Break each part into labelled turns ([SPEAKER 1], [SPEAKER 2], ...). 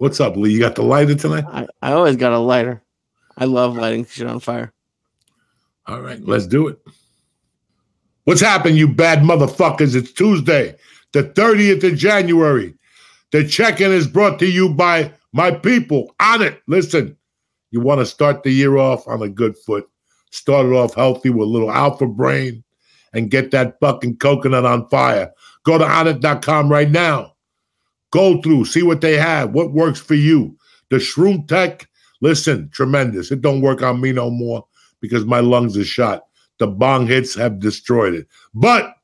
[SPEAKER 1] What's up, Lee? You got the lighter tonight?
[SPEAKER 2] I always got a lighter. I love lighting shit on fire.
[SPEAKER 1] All right, let's do it. What's happened, you bad motherfuckers? It's Tuesday, the 30th of January. The check-in is brought to you by my people. On it. Listen, you want to start the year off on a good foot. Start it off healthy with a little alpha brain and get that fucking coconut on fire. Go to onit.com right now. Go through, see what they have, what works for you. The Shroom Tech, listen, tremendous. It don't work on me no more because my lungs are shot. The bong hits have destroyed it. But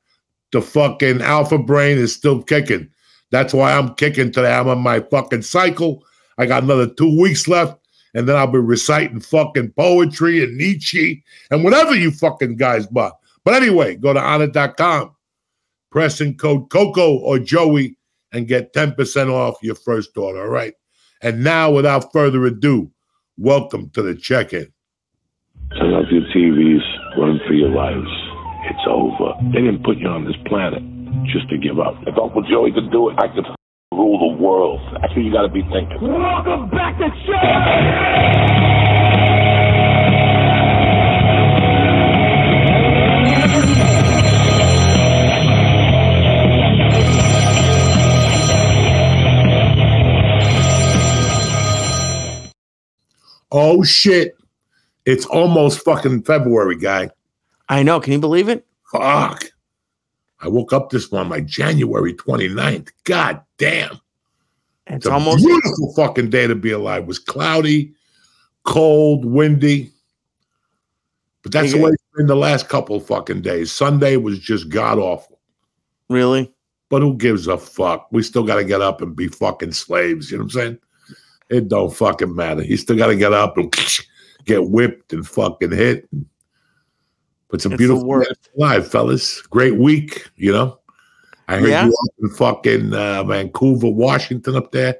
[SPEAKER 1] the fucking alpha brain is still kicking. That's why I'm kicking today. I'm on my fucking cycle. I got another 2 weeks left, and then I'll be reciting fucking poetry and Nietzsche and whatever you fucking guys want. But anyway, go to onit.com, press in code Coco or Joey, and get 10% off your first order, all right? And now, without further ado, welcome to the check-in.
[SPEAKER 3] Turn off your TVs, run for your lives. It's over. They didn't put you on this planet just to give up. If Uncle Joey could do it, I could rule the world. That's what you got to be thinking. Welcome back to
[SPEAKER 1] Oh, shit. It's almost fucking February, guy.
[SPEAKER 2] I know. Can you believe it?
[SPEAKER 1] Fuck. I woke up this one like January 29th. God damn.
[SPEAKER 2] It's
[SPEAKER 1] a
[SPEAKER 2] almost
[SPEAKER 1] beautiful fucking day to be alive. It was cloudy, cold, windy. But that's the way it's been the last couple fucking days. Sunday was just god awful.
[SPEAKER 2] Really?
[SPEAKER 1] But who gives a fuck? We still got to get up and be fucking slaves. You know what I'm saying? It don't fucking matter. You still got to get up and get whipped and fucking hit. But it's a beautiful day live, fellas. Great week, you know. I heard you up in fucking Vancouver, Washington up there.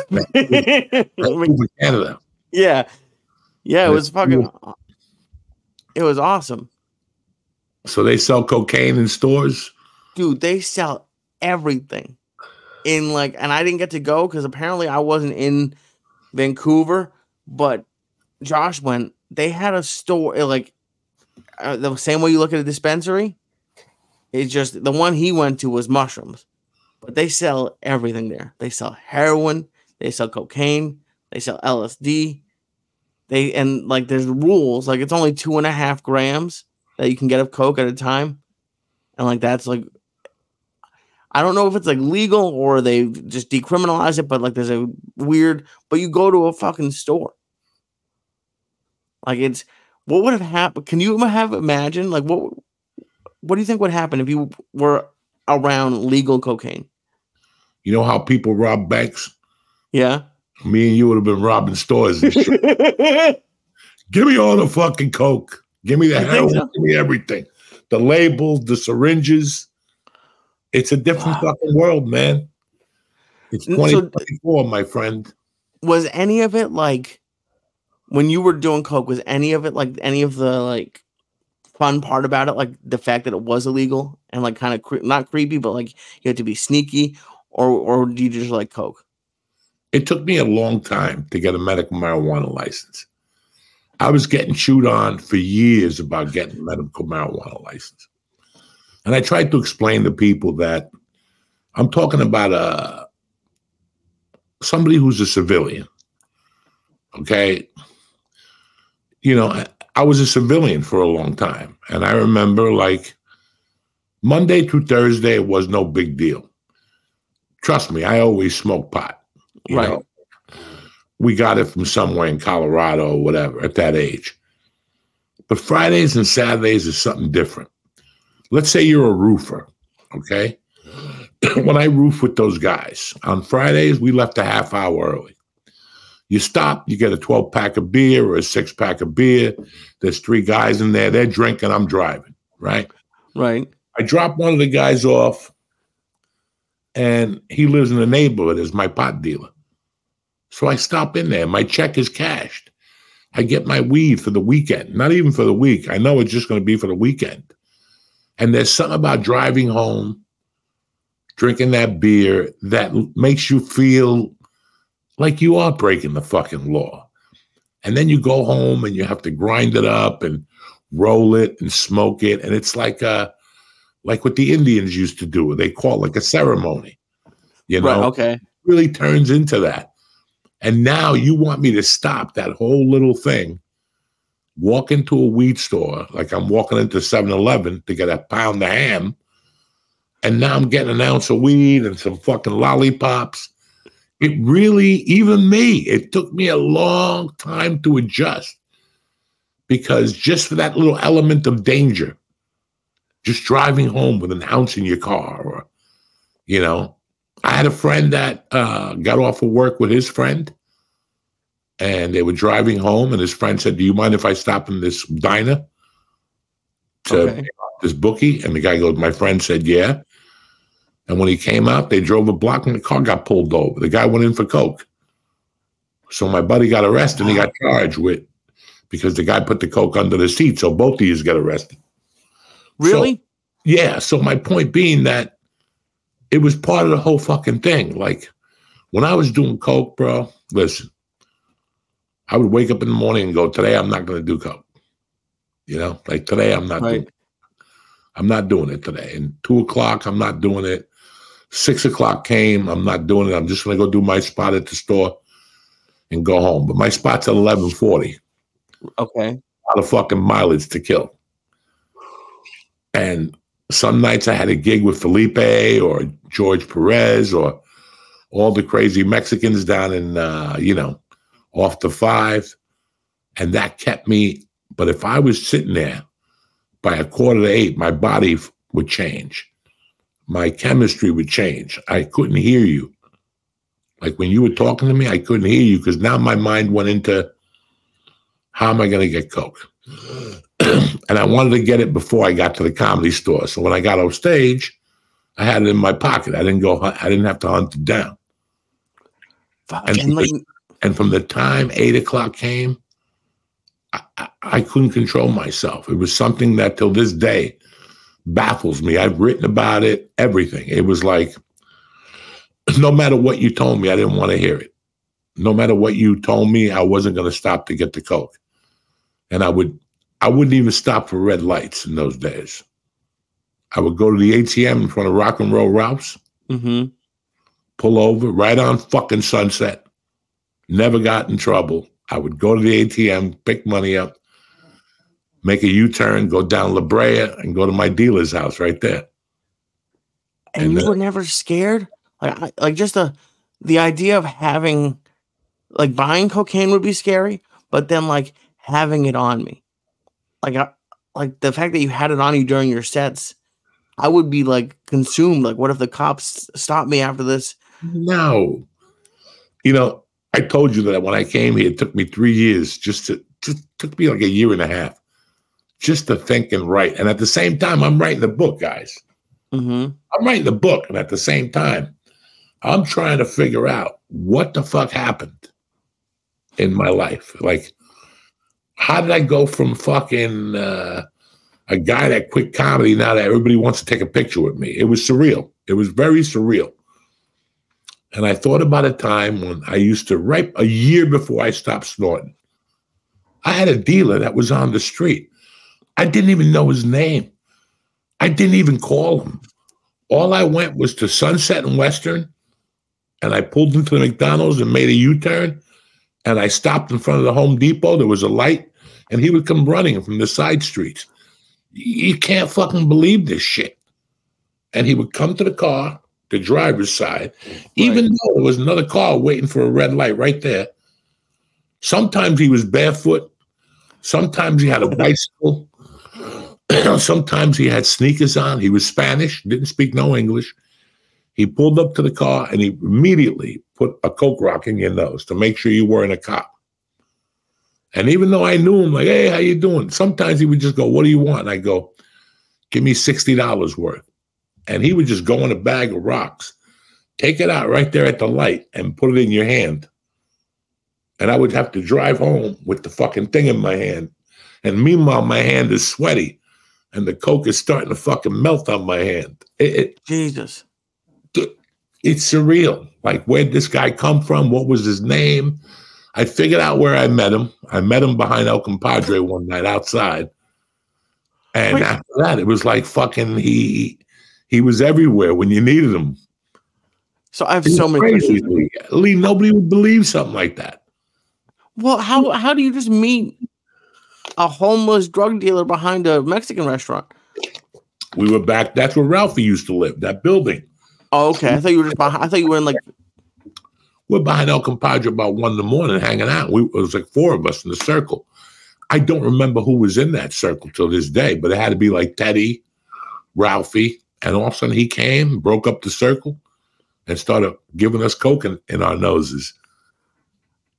[SPEAKER 1] Vancouver, Canada.
[SPEAKER 2] Yeah. Yeah, it was fucking, it was awesome.
[SPEAKER 1] So they sell cocaine in stores?
[SPEAKER 2] Dude, they sell everything. In like, and I didn't get to go because apparently I wasn't in Vancouver, but Josh went. They had a store like the same way you look at a dispensary. It's just the one he went to was mushrooms, but they sell everything there. They sell heroin, they sell cocaine, they sell LSD. And like there's rules, like it's only 2.5 grams that you can get of coke at a time, and like that's like. I don't know if it's like legal or they just decriminalize it, but like there's a weird, but you go to a fucking store. Like it's, what would have happened? Can you have imagined like what do you think would happen if you were around legal cocaine?
[SPEAKER 1] You know how people rob banks?
[SPEAKER 2] Yeah.
[SPEAKER 1] Me and you would have been robbing stores and shit. Give me all the fucking coke. Give me the heroin. So? Give me everything. The labels, the syringes. It's a different fucking world, man. It's 2024, my friend.
[SPEAKER 2] Was any of it like when you were doing coke? Was any of it like any of the like fun part about it, like the fact that it was illegal and like kind of not creepy, but like you had to be sneaky, or do you just like coke?
[SPEAKER 1] It took me a long time to get a medical marijuana license. I was getting chewed on for years about getting a medical marijuana license. And I tried to explain to people that I'm talking about somebody who's a civilian, okay? You know, I was a civilian for a long time. And I remember, like, Monday through Thursday, it was no big deal. Trust me, I always smoked pot. You know? We got it from somewhere in Colorado or whatever at that age. But Fridays and Saturdays is something different. Let's say you're a roofer, okay? When I roof with those guys, on Fridays, we left a half hour early. You stop, you get a 12-pack of beer or a 6-pack of beer. There's 3 guys in there. They're drinking, I'm driving, right?
[SPEAKER 2] Right.
[SPEAKER 1] I drop one of the guys off, and he lives in the neighborhood as my pot dealer. So I stop in there. My check is cashed. I get my weed for the weekend, not even for the week. I know it's just going to be for the weekend. And there's something about driving home, drinking that beer that makes you feel like you are breaking the fucking law. And then you go home and you have to grind it up and roll it and smoke it. And it's like what the Indians used to do. They call it like a ceremony, you know?
[SPEAKER 2] Right, okay.
[SPEAKER 1] It really turns into that. And now you want me to stop that whole little thing, walk into a weed store, like I'm walking into 7-Eleven to get a pound of ham, and now I'm getting an ounce of weed and some fucking lollipops. It really, even me, it took me a long time to adjust, because just for that little element of danger, just driving home with an ounce in your car, or, you know, I had a friend that got off of work with his friend, and they were driving home, and his friend said, "Do you mind if I stop in this diner to pick up this bookie?" And the guy goes, my friend said, "Yeah." And when he came out, they drove a block and the car got pulled over. The guy went in for coke. So my buddy got arrested and he got charged with, because the guy put the coke under the seat. So both of you got arrested.
[SPEAKER 2] Really?
[SPEAKER 1] So, yeah. So my point being that it was part of the whole fucking thing. Like when I was doing coke, bro, listen, I would wake up in the morning and go, today I'm not going to do coke. You know, like today I'm not doing it. I'm not doing it today. And 2 o'clock, I'm not doing it. 6 o'clock came, I'm not doing it. I'm just going to go do my spot at the store and go home. But my spot's at 11:40.
[SPEAKER 2] Okay.
[SPEAKER 1] A lot of fucking mileage to kill. And some nights I had a gig with Felipe or George Perez or all the crazy Mexicans down in, you know, off the 5. And that kept me. But if I was sitting there by 7:45, my body would change. My chemistry would change. I couldn't hear you. Like when you were talking to me, I couldn't hear you, because now my mind went into, how am I going to get coke? And I wanted to get it before I got to the Comedy Store. So when I got off stage, I had it in my pocket. I didn't have to hunt it down. And from the time 8 o'clock came, I couldn't control myself. It was something that till this day baffles me. I've written about it, everything. It was like, no matter what you told me, I didn't want to hear it. No matter what you told me, I wasn't going to stop to get the coke. And I wouldn't even stop for red lights in those days. I would go to the ATM in front of Rock and Roll Ralph's, pull over right on fucking Sunset. Never got in trouble. I would go to the ATM, pick money up, make a U-turn, go down La Brea, and go to my dealer's house right there.
[SPEAKER 2] And you were never scared? Like just the idea of having, like, buying cocaine would be scary, but then like having it on me, like the fact that you had it on you during your sets, I would be like consumed. Like, what if the cops stop me after this?
[SPEAKER 1] No, you know, I told you that when I came here, it took me 3 years. Just took me like a year and a half just to think and write. And at the same time, I'm writing the book, guys. I'm writing the book, and at the same time, I'm trying to figure out what the fuck happened in my life. Like, how did I go from fucking a guy that quit comedy now that everybody wants to take a picture with me? It was surreal. It was very surreal. And I thought about a time when I used to, right a year before I stopped snorting, I had a dealer that was on the street. I didn't even know his name. I didn't even call him. All I went was to Sunset and Western, and I pulled into the McDonald's and made a U-turn, and I stopped in front of the Home Depot. There was a light, and he would come running from the side streets. You can't fucking believe this shit. And he would come to the car, the driver's side, even though there was another car waiting for a red light right there. Sometimes he was barefoot. Sometimes he had a bicycle. Sometimes he had sneakers on. He was Spanish, didn't speak no English. He pulled up to the car and he immediately put a Coke rock in your nose to make sure you weren't a cop. And even though I knew him, like, hey, how you doing? Sometimes he would just go, what do you want? And I go, give me $60 worth. And he would just go in a bag of rocks, take it out right there at the light and put it in your hand. And I would have to drive home with the fucking thing in my hand. And meanwhile, my hand is sweaty and the Coke is starting to fucking melt on my hand.
[SPEAKER 2] Jesus.
[SPEAKER 1] it's surreal. Like, where'd this guy come from? What was his name? I figured out where I met him. I met him behind El Compadre one night outside. And after that, it was like fucking he was everywhere when you needed him.
[SPEAKER 2] So I have so many questions.
[SPEAKER 1] Lee, nobody would believe something like that.
[SPEAKER 2] Well, how do you just meet a homeless drug dealer behind a Mexican restaurant?
[SPEAKER 1] We were back. That's where Ralphie used to live, that building.
[SPEAKER 2] Oh, okay. I thought you were just behind. I thought you were in like.
[SPEAKER 1] We're behind El Compadre about 1 a.m. hanging out. It was like 4 of us in the circle. I don't remember who was in that circle till this day, but it had to be like Teddy, Ralphie, and all of a sudden he came, broke up the circle, and started giving us coke in our noses.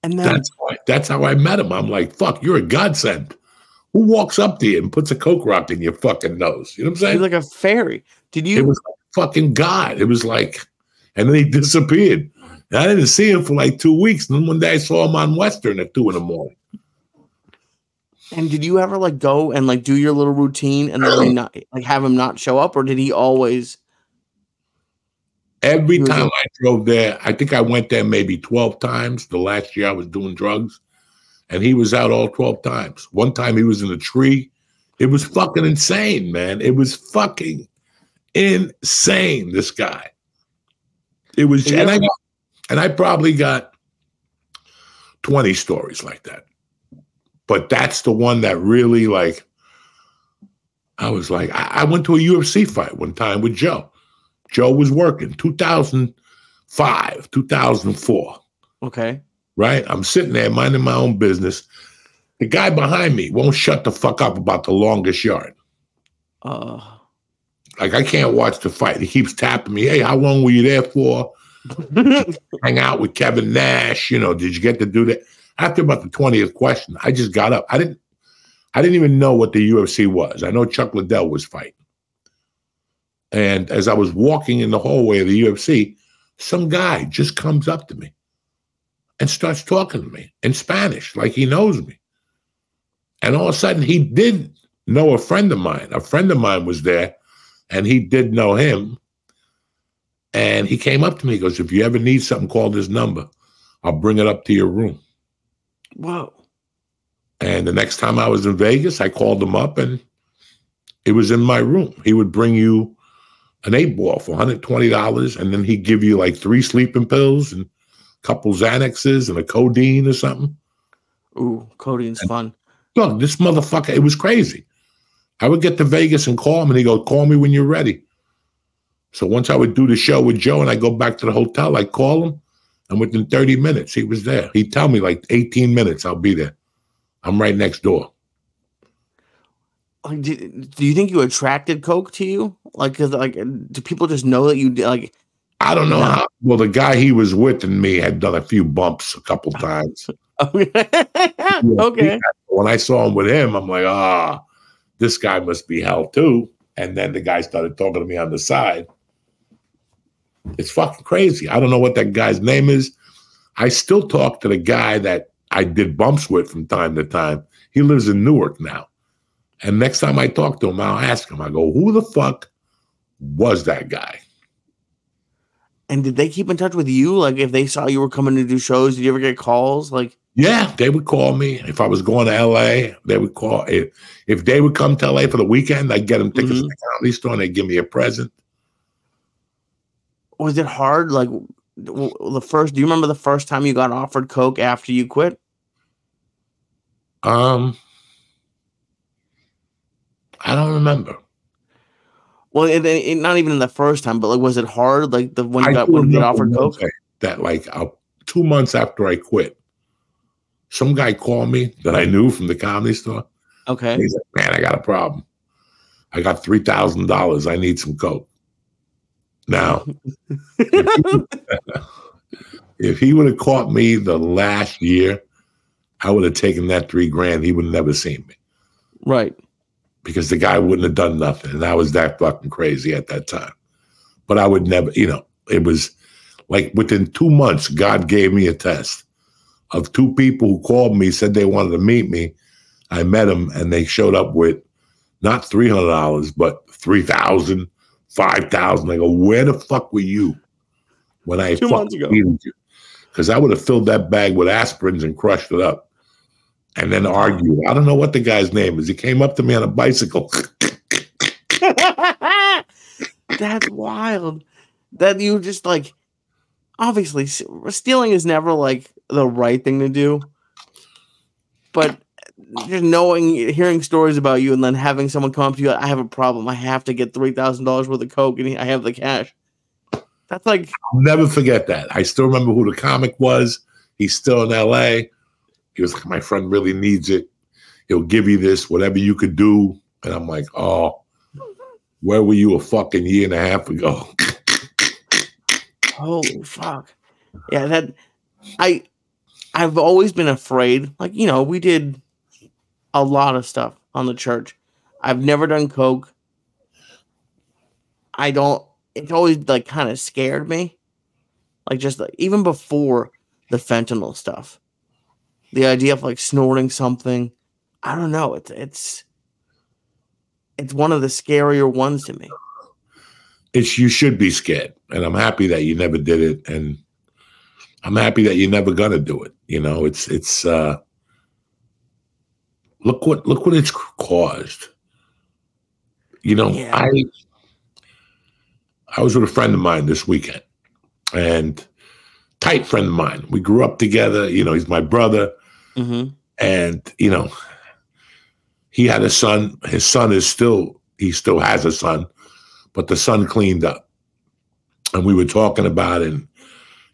[SPEAKER 1] And then, that's how I met him. I'm like, fuck, you're a godsend. Who walks up to you and puts a coke rock in your fucking nose? You know what I'm saying?
[SPEAKER 2] He's like a fairy. Did you?
[SPEAKER 1] It was like fucking God. It was like, and then he disappeared. And I didn't see him for like 2 weeks. And then one day I saw him on Western at 2 a.m.
[SPEAKER 2] And did you ever like go and like do your little routine and then not like have him not show up, or did he always?
[SPEAKER 1] Every time I drove there, I think I went there maybe 12 times. The last year I was doing drugs, and he was out all 12 times. One time he was in a tree. It was fucking insane, man. It was fucking insane. This guy. It was, and I probably got 20 stories like that. But that's the one that really, like, I was like, I went to a UFC fight one time with Joe. Joe was working, 2005, 2004.
[SPEAKER 2] Okay.
[SPEAKER 1] Right? I'm sitting there minding my own business. The guy behind me won't shut the fuck up about the longest yard. Like, I can't watch the fight. He keeps tapping me. Hey, how long were you there for? Hang out with Kevin Nash. You know, did you get to do that? After about the 20th question, I just got up. I didn't even know what the UFC was. I know Chuck Liddell was fighting. And as I was walking in the hallway of the UFC, some guy just comes up to me and starts talking to me in Spanish, like he knows me. And all of a sudden, he did know a friend of mine. A friend of mine was there, and he did know him. And he came up to me. He goes, if you ever need something, call this number. I'll bring it up to your room.
[SPEAKER 2] Whoa.
[SPEAKER 1] And the next time I was in Vegas, I called him up, and it was in my room. He would bring you an 8-ball for $120, and then he'd give you like 3 sleeping pills and a couple Xanaxes and a codeine or something.
[SPEAKER 2] Ooh, codeine's fun.
[SPEAKER 1] Look, this motherfucker, it was crazy. I would get to Vegas and call him, and he'd go, call me when you're ready. So once I would do the show with Joe and I go back to the hotel, I'd call him, and within 30 minutes, he was there. He'd tell me like 18 minutes, I'll be there. I'm right next door.
[SPEAKER 2] Like, do you think you attracted coke to you? Like, cause like, do people just know that you like?
[SPEAKER 1] I don't know how. Well, the guy he was with and me had done a few bumps a couple times.
[SPEAKER 2] Okay.
[SPEAKER 1] When I saw him with him, I'm like, this guy must be hell too. And then the guy started talking to me on the side. It's fucking crazy. I don't know what that guy's name is. I still talk to the guy that I did bumps with from time to time. He lives in Newark now. And next time I talk to him, I'll ask him, I go, who the fuck was that guy?
[SPEAKER 2] And did they keep in touch with you? Like, if they saw you were coming to do shows, did you ever get calls? Like,
[SPEAKER 1] yeah, they would call me. If I was going to LA, they would call. If they would come to LA for the weekend, I'd get them tickets to the comedy store and they'd give me a present.
[SPEAKER 2] Was it hard? Like, do you remember the first time you got offered coke after you quit?
[SPEAKER 1] I don't remember.
[SPEAKER 2] Well, not even the first time, but like, was it hard? Like when you got offered coke?
[SPEAKER 1] That like 2 months after I quit, some guy called me that I knew from the comedy store.
[SPEAKER 2] Okay.
[SPEAKER 1] He's like, man, I got a problem. I got $3,000. I need some coke. Now, if he would have caught me the last year, I would have taken that $3,000. He would have never seen me.
[SPEAKER 2] Right.
[SPEAKER 1] Because the guy wouldn't have done nothing. And I was that fucking crazy at that time. But I would never, it was like within 2 months, God gave me a test of 2 people who called me, said they wanted to meet me. I met them and they showed up with not $300, but $3,000, $5,000. I go, where the fuck were you when I
[SPEAKER 2] 2 months ago.
[SPEAKER 1] needed you. Because I would have filled that bag with aspirins and crushed it up. And then argued. I don't know what the guy's name is. He came up to me on a bicycle.
[SPEAKER 2] That's wild. That you just like, obviously, stealing is never like the right thing to do. But just hearing stories about you and then having someone come up to you, I have a problem. I have to get $3,000 worth of coke and I have the cash. That's like.
[SPEAKER 1] I'll never forget that. I still remember who the comic was. He's still in LA. He was like, my friend really needs it. He'll give you this, whatever you could do. And I'm like, oh, where were you a fucking year and a half ago?
[SPEAKER 2] Holy fuck. Yeah, I've always been afraid. Like, you know, we did a lot of stuff on the church. I've never done coke. It's always like kind of scared me. Like just like even before the fentanyl stuff. The idea of like snorting something, I don't know. It's one of the scarier ones to me.
[SPEAKER 1] You should be scared, and I'm happy that you never did it, and I'm happy that you're never gonna do it. You know, it's look what it's caused. You know, yeah. I was with a friend of mine this weekend, and tight friend of mine. We grew up together. You know, he's my brother. Mm-hmm. And, you know, he had a son. His son he still has a son, but the son cleaned up. And we were talking about it. And,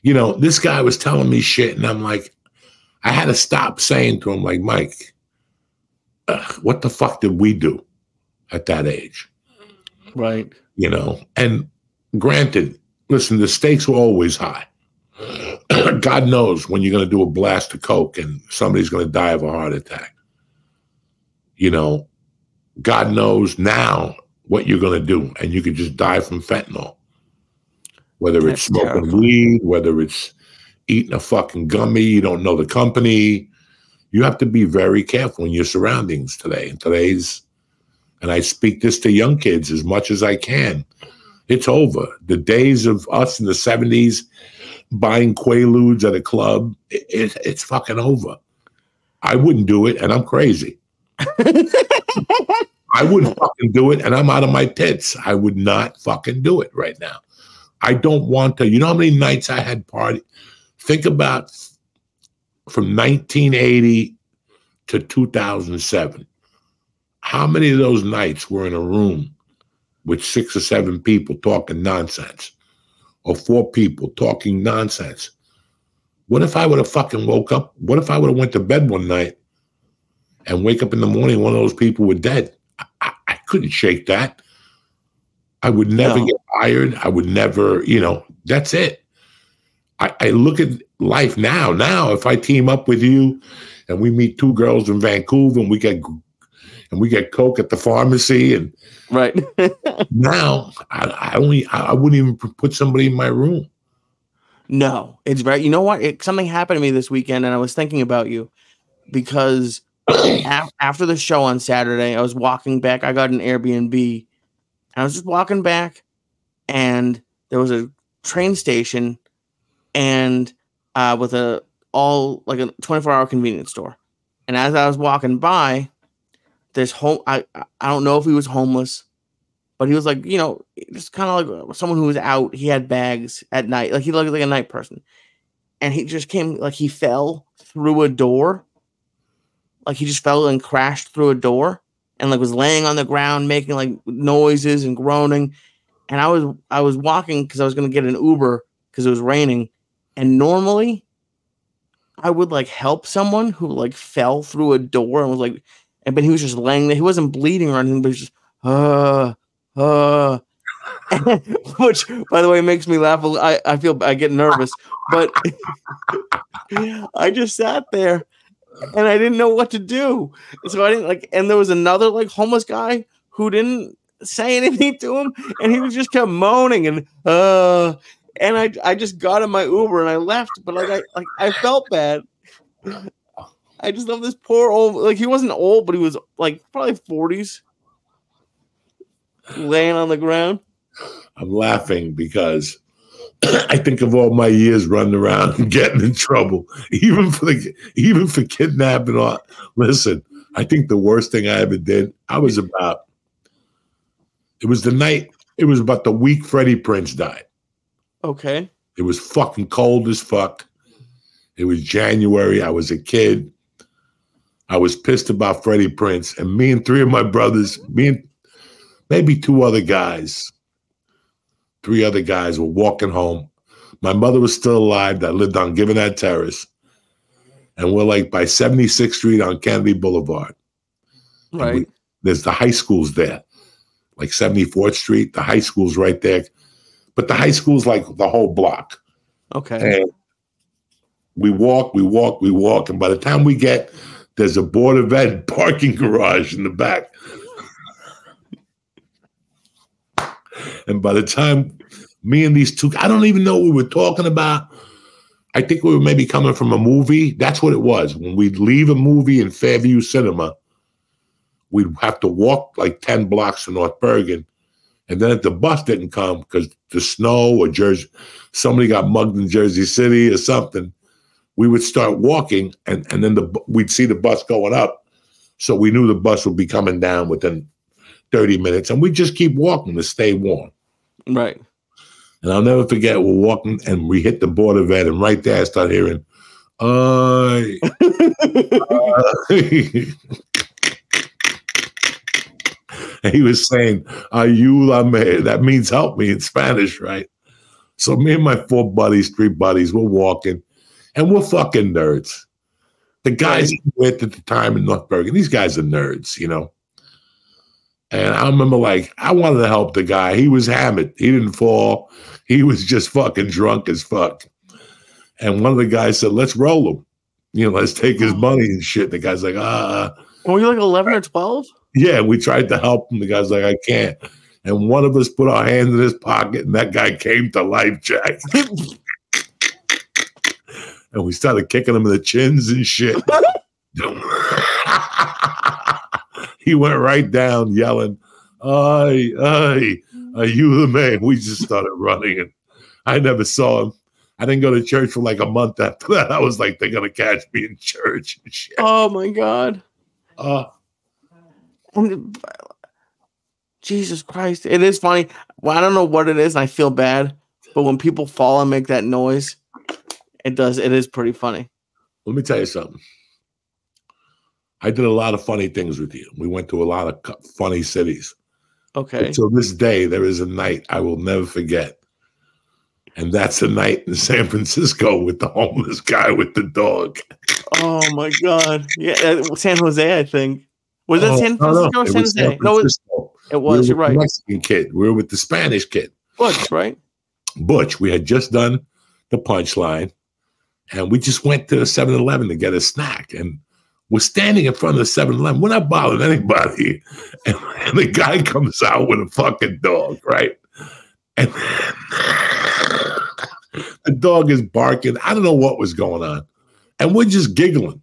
[SPEAKER 1] you know, this guy was telling me shit. And I'm like, I had to stop saying to him, like, Mike, what the fuck did we do at that age?
[SPEAKER 2] Right.
[SPEAKER 1] You know, and granted, listen, the stakes were always high. God knows when you're going to do a blast of coke and somebody's going to die of a heart attack. You know, God knows now what you're going to do, and you could just die from fentanyl. Whether it's smoking weed, whether it's eating a fucking gummy, you don't know the company. You have to be very careful in your surroundings today. And I speak this to young kids as much as I can. It's over. The days of us in the 70s buying Quaaludes at a club, it's fucking over. I wouldn't do it, and I'm crazy. I wouldn't fucking do it, and I'm out of my tits. I would not fucking do it right now. I don't want to. You know how many nights I had party? Think about from 1980 to 2007. How many of those nights were in a room with 6 or 7 people talking nonsense? Or 4 people talking nonsense? What if I would have fucking woke up? What if I would have went to bed one night and wake up in the morning, one of those people were dead? I couldn't shake that. I would never get fired. I would never, you know, that's it. I look at life now. Now, if I team up with you and we meet 2 girls in Vancouver and we get coke at the pharmacy and
[SPEAKER 2] right
[SPEAKER 1] now, I wouldn't even put somebody in my room.
[SPEAKER 2] No, it's very. You know what? Something happened to me this weekend, and I was thinking about you because after the show on Saturday, I was walking back. I got an Airbnb, and I was just walking back, and there was a train station, and with a 24-hour convenience store. And as I was walking by, I don't know if he was homeless, but he was like, you know, just kind of like someone who was out. He had bags at night. Like he looked like a night person. And he just came, like he fell through a door. Like he just fell and crashed through a door and like was laying on the ground making like noises and groaning. And I was walking because I was going to get an Uber because it was raining. And normally I would like help someone who like fell through a door and was like, but he was just laying there. He wasn't bleeding or anything, but he was just, which, by the way, makes me laugh. I get nervous, but I just sat there and I didn't know what to do. So I didn't and there was another like homeless guy who didn't say anything to him, and he was just kept moaning and I just got in my Uber and I left, but I felt bad. I just love this poor old, he wasn't old, but he was like probably 40s, laying on the ground.
[SPEAKER 1] I'm laughing because I think of all my years running around and getting in trouble, even for kidnapping. Or listen, I think the worst thing I ever did. It was the night. It was about the week Freddie Prinze died.
[SPEAKER 2] Okay.
[SPEAKER 1] It was fucking cold as fuck. It was January. I was a kid. I was pissed about Freddie Prinze, and me and three of my brothers, me and maybe two other guys. Three other guys were walking home. My mother was still alive. That lived on Givenhead Terrace. And we're like by 76th Street on Kennedy Boulevard.
[SPEAKER 2] Right.
[SPEAKER 1] There's the high schools there. Like 74th Street. The high school's right there. But the high school's like the whole block.
[SPEAKER 2] Okay.
[SPEAKER 1] And we walk. And by the time we get, there's a Board of Ed parking garage in the back. And by the time me and these two, I don't even know what we were talking about. I think we were maybe coming from a movie. That's what it was. When we'd leave a movie in Fairview Cinema, we'd have to walk like 10 blocks to North Bergen. And then if the bus didn't come because the snow or somebody got mugged in Jersey City or something, we would start walking and then we'd see the bus going up. So we knew the bus would be coming down within 30 minutes, and we just keep walking to stay warm.
[SPEAKER 2] Right.
[SPEAKER 1] And I'll never forget, we're walking and we hit the Board of Ed, and right there I start hearing, and he was saying, ayúdame. That means help me in Spanish, right? So me and my three buddies, we're walking, and we're fucking nerds. The guys with at the time in North Bergen, these guys are nerds, you know? And I remember, like, I wanted to help the guy. He was hammered. He didn't fall. He was just fucking drunk as fuck. And one of the guys said, let's roll him. You know, let's take his money and shit. The guy's like,
[SPEAKER 2] Were you like 11 or 12?
[SPEAKER 1] Yeah, we tried to help him. The guy's like, I can't. And one of us put our hand in his pocket, and that guy came to life, Jack. And we started kicking him in the chins and shit. He went right down yelling, "Ay, are you the man?" We just started running, and I never saw him. I didn't go to church for like a month after that. I was like, they're going to catch me in church and shit.
[SPEAKER 2] Oh, my God. Jesus Christ. It is funny. Well, I don't know what it is, and I feel bad, but when people fall and make that noise, it is pretty funny.
[SPEAKER 1] Let me tell you something. I did a lot of funny things with you. We went to a lot of funny cities.
[SPEAKER 2] Okay.
[SPEAKER 1] Until this day, there is a night I will never forget. And that's the night in San Francisco with the homeless guy with the dog.
[SPEAKER 2] Oh, my God. Yeah, San Jose, I think. Was that San Francisco or San Jose? No, it was. You're right.
[SPEAKER 1] The Mexican kid. We were with the Spanish kid.
[SPEAKER 2] Butch, right?
[SPEAKER 1] Butch. We had just done the punchline. And we just went to the 7-Eleven to get a snack. And we're standing in front of the 7-Eleven. We're not bothering anybody. And the guy comes out with a fucking dog, right? And the dog is barking. I don't know what was going on. And we're just giggling.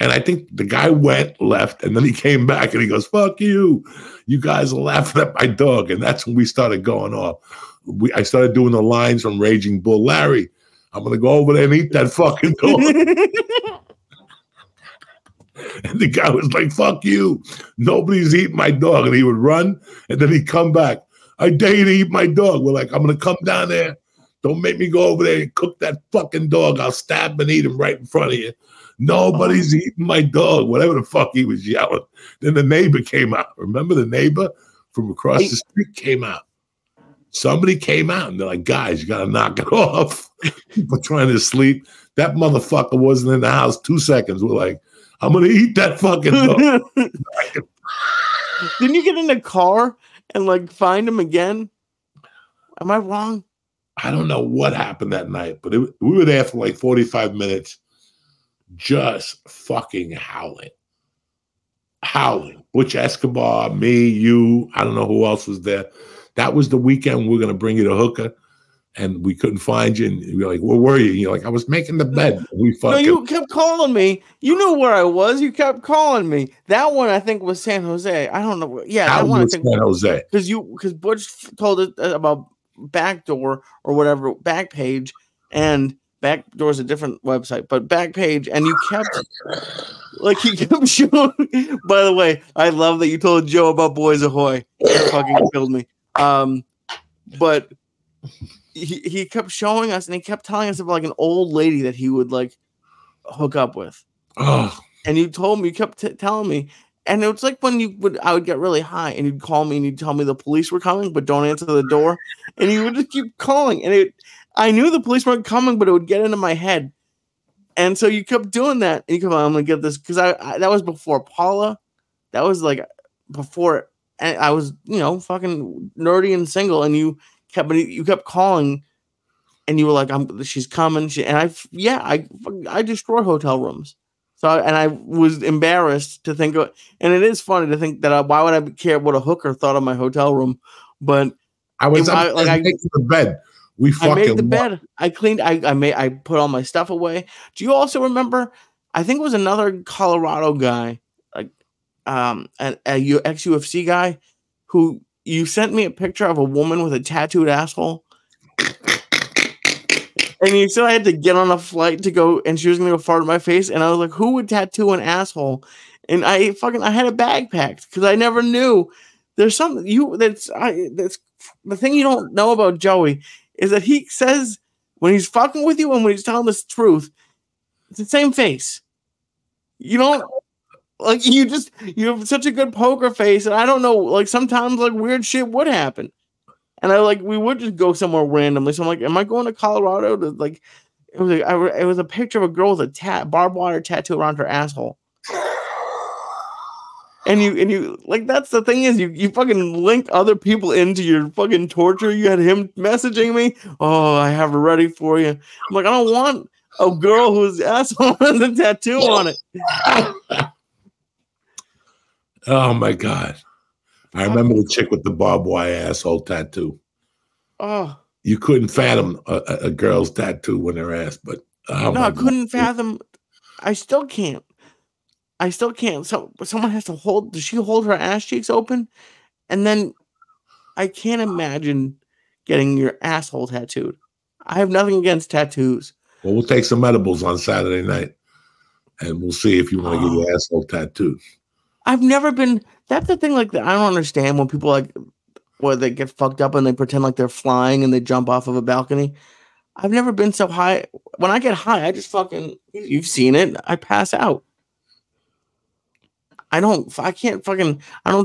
[SPEAKER 1] And I think the guy left, and then he came back and he goes, "Fuck you. You guys are laughing at my dog." And that's when we started going off. I started doing the lines from Raging Bull. "Larry, I'm going to go over there and eat that fucking dog." And the guy was like, "Fuck you. Nobody's eating my dog." And he would run, and then he'd come back. "I dare you to eat my dog." We're like, "I'm going to come down there. Don't make me go over there and cook that fucking dog. I'll stab and eat him right in front of you." "Nobody's eating my dog," whatever the fuck he was yelling. Then the neighbor came out. Remember the neighbor from across the street came out. Somebody came out, and they're like, "Guys, you got to knock it off." People trying to sleep. That motherfucker wasn't in the house 2 seconds. We're like, "I'm going to eat that fucking dog."
[SPEAKER 2] Didn't you get in a car and like find him again? Am I wrong?
[SPEAKER 1] I don't know what happened that night, but we were there for like 45 minutes just fucking howling. Butch Escobar, me, you, I don't know who else was there. That was the weekend we were going to bring you to Hooker, and we couldn't find you. And we were like, "Where were you?" And you're like, "I was making the bed."
[SPEAKER 2] No, you kept calling me. You knew where I was. You kept calling me. That one, I think, was San Jose. I don't know. Yeah, that one, I think,
[SPEAKER 1] San Jose.
[SPEAKER 2] Because Butch told it about Backdoor or whatever, Backpage, and Backdoor is a different website, but Backpage, and you kept showing. By the way, I love that you told Joe about Boys Ahoy. That fucking killed me. But he kept showing us, and he kept telling us about like an old lady that he would like hook up with.
[SPEAKER 1] Oh.
[SPEAKER 2] And you told me, you kept telling me, and it was like when I would get really high, and you'd call me and you'd tell me the police were coming, but don't answer the door, and you would just keep calling, and I knew the police weren't coming, but it would get into my head, and so you kept doing that, and you kept, I'm gonna get this, because I that was before Paula, that was like before, and I was fucking nerdy and single, and you kept calling, and you were like, she's coming, I destroy hotel rooms. So, and I was embarrassed to think of, and it is funny to think that why would I care what a hooker thought of my hotel room? But
[SPEAKER 1] I was making the bed. I made the bed.
[SPEAKER 2] I cleaned. I put all my stuff away. Do you also remember? I think it was another Colorado guy, like an ex-UFC guy, who you sent me a picture of a woman with a tattooed asshole. And you said I had to get on a flight to go, and she was going to go fart in my face. And I was like, who would tattoo an asshole? And I had a bag packed because I never knew. There's something that's the thing you don't know about Joey is that he says when he's fucking with you and when he's telling the truth, it's the same face. You don't like you have such a good poker face, and I don't know, like sometimes like weird shit would happen. And we would just go somewhere randomly. So I'm like, am I going to Colorado? It was a picture of a girl with a barbed wire tattoo around her asshole. And you like, that's the thing is you fucking link other people into your fucking torture. You had him messaging me. Oh, I have it ready for you. I'm like, I don't want a girl whose asshole has a tattoo on it.
[SPEAKER 1] Oh my God. I remember the chick with the barbed wire asshole tattoo.
[SPEAKER 2] Oh,
[SPEAKER 1] you couldn't fathom a girl's tattoo when their ass, but
[SPEAKER 2] I couldn't fathom. I still can't. So someone has to hold. Does she hold her ass cheeks open? And then I can't imagine getting your asshole tattooed. I have nothing against tattoos.
[SPEAKER 1] Well, we'll take some edibles on Saturday night, and we'll see if you want to get your asshole tattooed. I've
[SPEAKER 2] never been. That's the thing. Like, I don't understand when people where they get fucked up and they pretend like they're flying and they jump off of a balcony. I've never been so high. When I get high, I just fucking. You've seen it. I pass out. I don't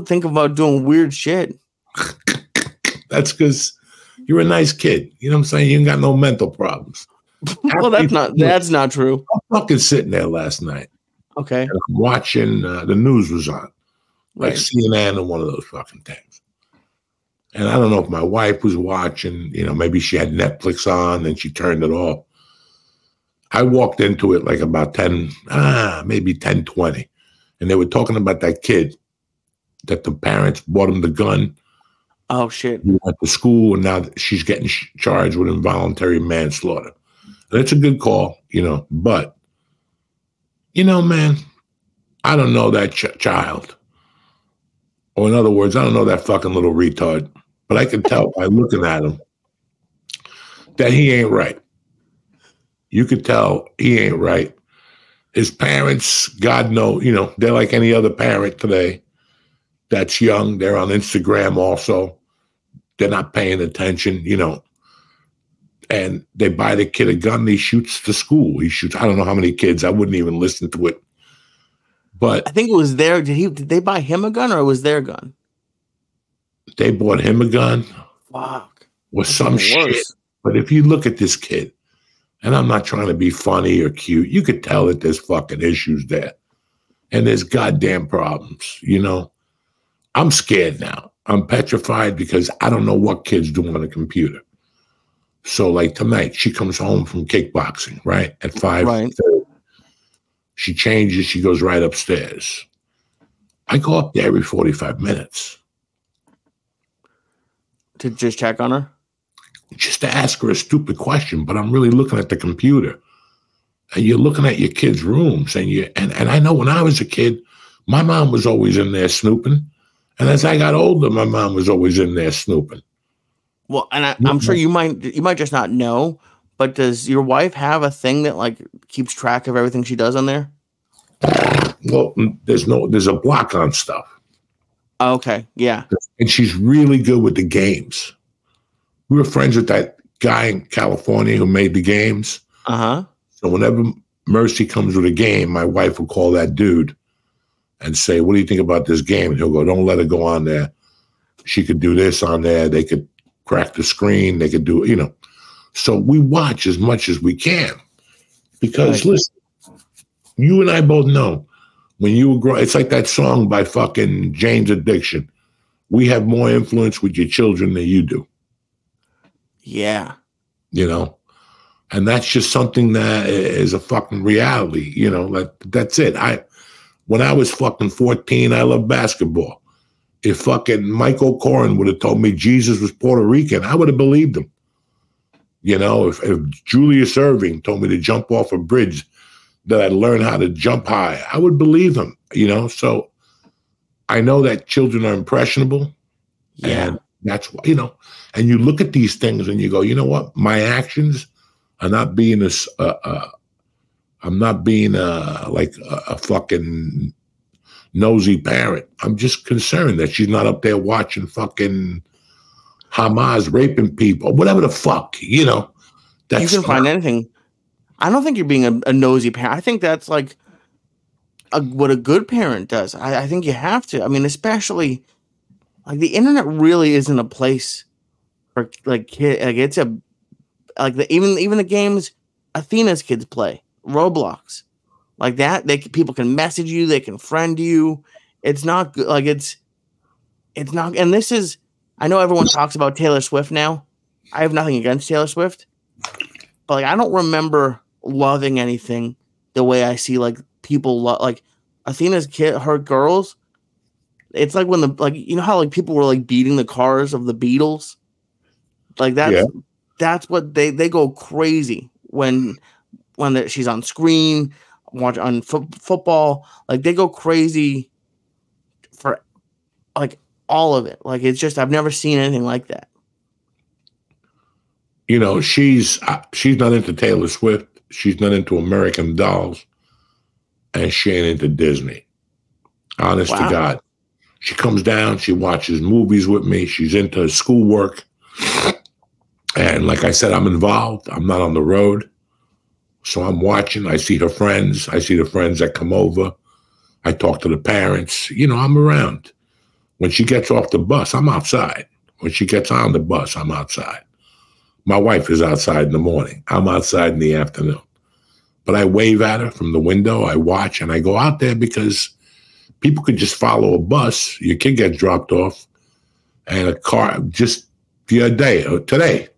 [SPEAKER 2] think about doing weird shit.
[SPEAKER 1] That's because you're a nice kid. You know what I'm saying? You ain't got no mental problems.
[SPEAKER 2] Well, that's not true.
[SPEAKER 1] I'm fucking sitting there last night.
[SPEAKER 2] Okay.
[SPEAKER 1] And I'm watching, the news was on. Like CNN or one of those fucking things. And I don't know if my wife was watching, maybe she had Netflix on and she turned it off. I walked into it like about maybe 10:20. And they were talking about that kid that the parents bought him the gun.
[SPEAKER 2] Oh, shit.
[SPEAKER 1] He went to school, and now she's getting charged with involuntary manslaughter. And it's a good call, but, man, I don't know that child. Or in other words, I don't know that fucking little retard. But I can tell by looking at him that he ain't right. You could tell he ain't right. His parents, God knows, they're like any other parent today that's young. They're on Instagram also. They're not paying attention, and they buy the kid a gun. He shoots to school. He shoots, I don't know how many kids. I wouldn't even listen to it. But
[SPEAKER 2] I think it was their, did they buy him a gun or it was their gun?
[SPEAKER 1] They bought him a gun.
[SPEAKER 2] Fuck.
[SPEAKER 1] Or some shit. But if you look at this kid, and I'm not trying to be funny or cute, you could tell that there's fucking issues there. And there's goddamn problems, I'm scared now. I'm petrified because I don't know what kids do on a computer. So like tonight, she comes home from kickboxing, right? At 5:30. Right. She changes, she goes right upstairs. I go up there every 45 minutes.
[SPEAKER 2] To just check on her?
[SPEAKER 1] Just to ask her a stupid question, but I'm really looking at the computer. And you're looking at your kids' rooms, and I know when I was a kid, my mom was always in there snooping. And as I got older, my mom was always in there snooping.
[SPEAKER 2] Well, and I'm sure you might just not know, but does your wife have a thing that like keeps track of everything she does on there?
[SPEAKER 1] Well, there's a block on stuff.
[SPEAKER 2] Okay, yeah.
[SPEAKER 1] And she's really good with the games. We were friends with that guy in California who made the games.
[SPEAKER 2] Uh-huh.
[SPEAKER 1] So whenever Mercy comes with a game, my wife will call that dude and say, what do you think about this game? And he'll go, don't let her go on there. She could do this on there. They could crack the screen. They could do, So we watch as much as we can. Because, listen, you and I both know, when you were growing, it's like that song by fucking Jane's Addiction. We have more influence with your children than you do.
[SPEAKER 2] Yeah.
[SPEAKER 1] And that's just something that is a fucking reality. That's it. When I was fucking 14, I loved basketball. If fucking Michael Corrin would have told me Jesus was Puerto Rican, I would have believed him. If Julius Erving told me to jump off a bridge, that I'd learn how to jump high, I would believe him, So I know that children are impressionable.
[SPEAKER 2] Yeah.
[SPEAKER 1] And that's why, and you look at these things and you go, you know what? My actions are not being I'm not being like a fucking nosy parent. I'm just concerned that she's not up there watching fucking Hamas raping people, whatever the fuck, That's
[SPEAKER 2] you can find anything. I don't think you're being a nosy parent. I think that's like what a good parent does. I think you have to. I mean, especially like the internet really isn't a place for like kid. Like it's even the games Athena's kids play, Roblox, like that. People can message you, they can friend you. It's not good. Like it's not. And this is. I know everyone talks about Taylor Swift now. I have nothing against Taylor Swift, but like I don't remember loving anything the way I see like people like Athena's kid, her girls. It's like when how like people were like beating the cars of the Beatles, like that's what they go crazy when she's on screen, watch on football, like they go crazy for like all of it. Like it's just I've never seen anything like that.
[SPEAKER 1] She's not into Taylor Swift. She's not into American Dolls, and she ain't into Disney. Honest to God. She comes down, she watches movies with me, she's into schoolwork. And like I said, I'm involved. I'm not on the road. So I'm watching. I see her friends. I see the friends that come over. I talk to the parents. I'm around. When she gets off the bus, I'm outside. When she gets on the bus, I'm outside. My wife is outside in the morning. I'm outside in the afternoon. But I wave at her from the window. I watch, and I go out there because people could just follow a bus. Your kid gets dropped off, and a car, just the other day, or today,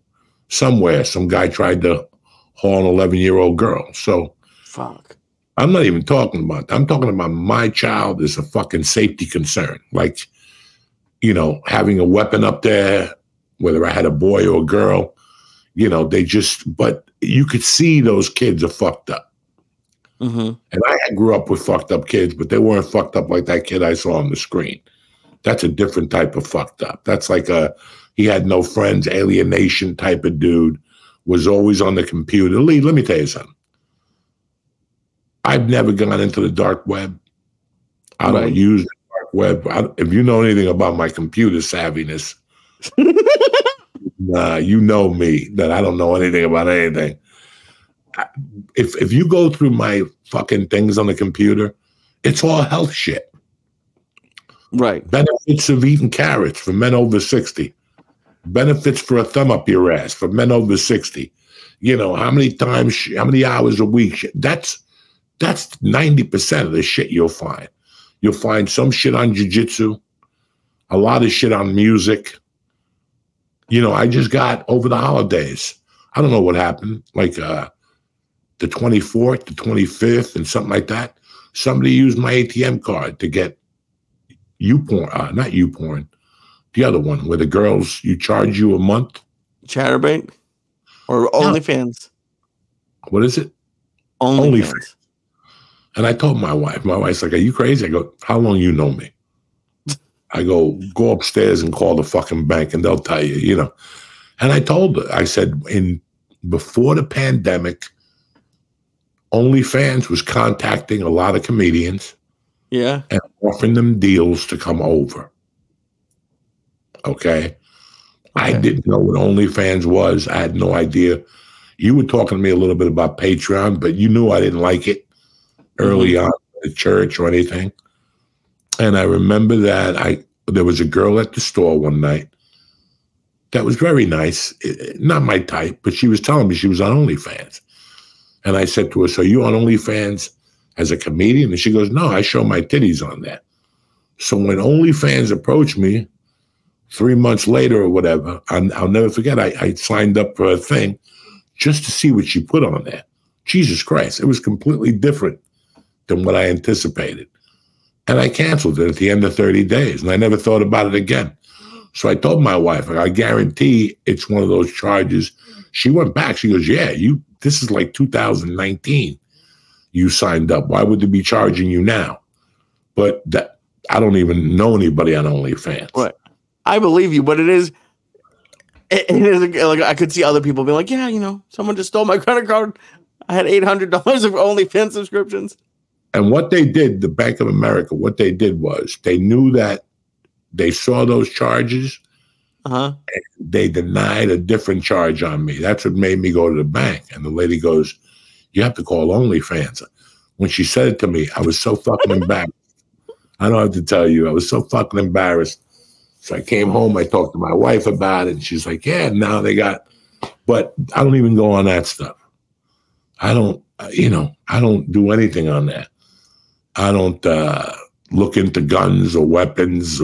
[SPEAKER 1] somewhere, some guy tried to haul an 11-year-old girl. So
[SPEAKER 2] fuck.
[SPEAKER 1] I'm not even talking about that. I'm talking about my child is a fucking safety concern. Like, having a weapon up there, whether I had a boy or a girl, but you could see those kids are fucked up.
[SPEAKER 2] Mm-hmm.
[SPEAKER 1] And I grew up with fucked up kids, but they weren't fucked up like that kid I saw on the screen. That's a different type of fucked up. That's like he had no friends, alienation type of dude, was always on the computer. Lee, let me tell you something. I've never gone into the dark web. I don't use the dark web. If you know anything about my computer savviness, you know me, that I don't know anything about anything. If you go through my fucking things on the computer, it's all health shit.
[SPEAKER 2] Right.
[SPEAKER 1] Benefits of eating carrots for men over 60. Benefits for a thumb up your ass for men over 60. How many hours a week? That's 90% of the shit you'll find. You'll find some shit on jiu-jitsu, a lot of shit on music. I just got over the holidays. I don't know what happened. Like the 24th, the 25th, and something like that. Somebody used my ATM card to get YouPorn, not YouPorn, the other one where the girls, charge you a month.
[SPEAKER 2] Chatterbait or OnlyFans?
[SPEAKER 1] What is it?
[SPEAKER 2] OnlyFans.
[SPEAKER 1] And I told my wife's like, are you crazy? I go, how long you know me? I go upstairs and call the fucking bank and they'll tell you, And I told her, I said, before the pandemic, OnlyFans was contacting a lot of comedians,
[SPEAKER 2] Yeah,
[SPEAKER 1] and offering them deals to come over. Okay. I didn't know what OnlyFans was. I had no idea. You were talking to me a little bit about Patreon, but you knew I didn't like it early on at church or anything. And I remember that there was a girl at the store one night that was very nice, not my type, but she was telling me she was on OnlyFans. And I said to her, so you on OnlyFans as a comedian? And she goes, no, I show my titties on there. So when OnlyFans approached me 3 months later or whatever, I'll never forget, I signed up for a thing just to see what she put on there. Jesus Christ, it was completely different than what I anticipated. And I canceled it at the end of 30 days, and I never thought about it again. So I told my wife, I guarantee it's one of those charges. She went back. She goes, yeah, this is like 2019. You signed up. Why would they be charging you now? But I don't even know anybody on OnlyFans.
[SPEAKER 2] Right. I believe you, but it is like I could see other people being like, yeah, someone just stole my credit card. I had $800 of OnlyFans subscriptions.
[SPEAKER 1] And what they did, the Bank of America, what they did was they knew that they saw those charges. And they denied a different charge on me. That's what made me go to the bank. And the lady goes, you have to call OnlyFans. When she said it to me, I was so fucking embarrassed. I don't have to tell you. I was so fucking embarrassed. So I came home. I talked to my wife about it. And she's like, yeah, now they got, but I don't even go on that stuff. I don't do anything on that. I don't look into guns or weapons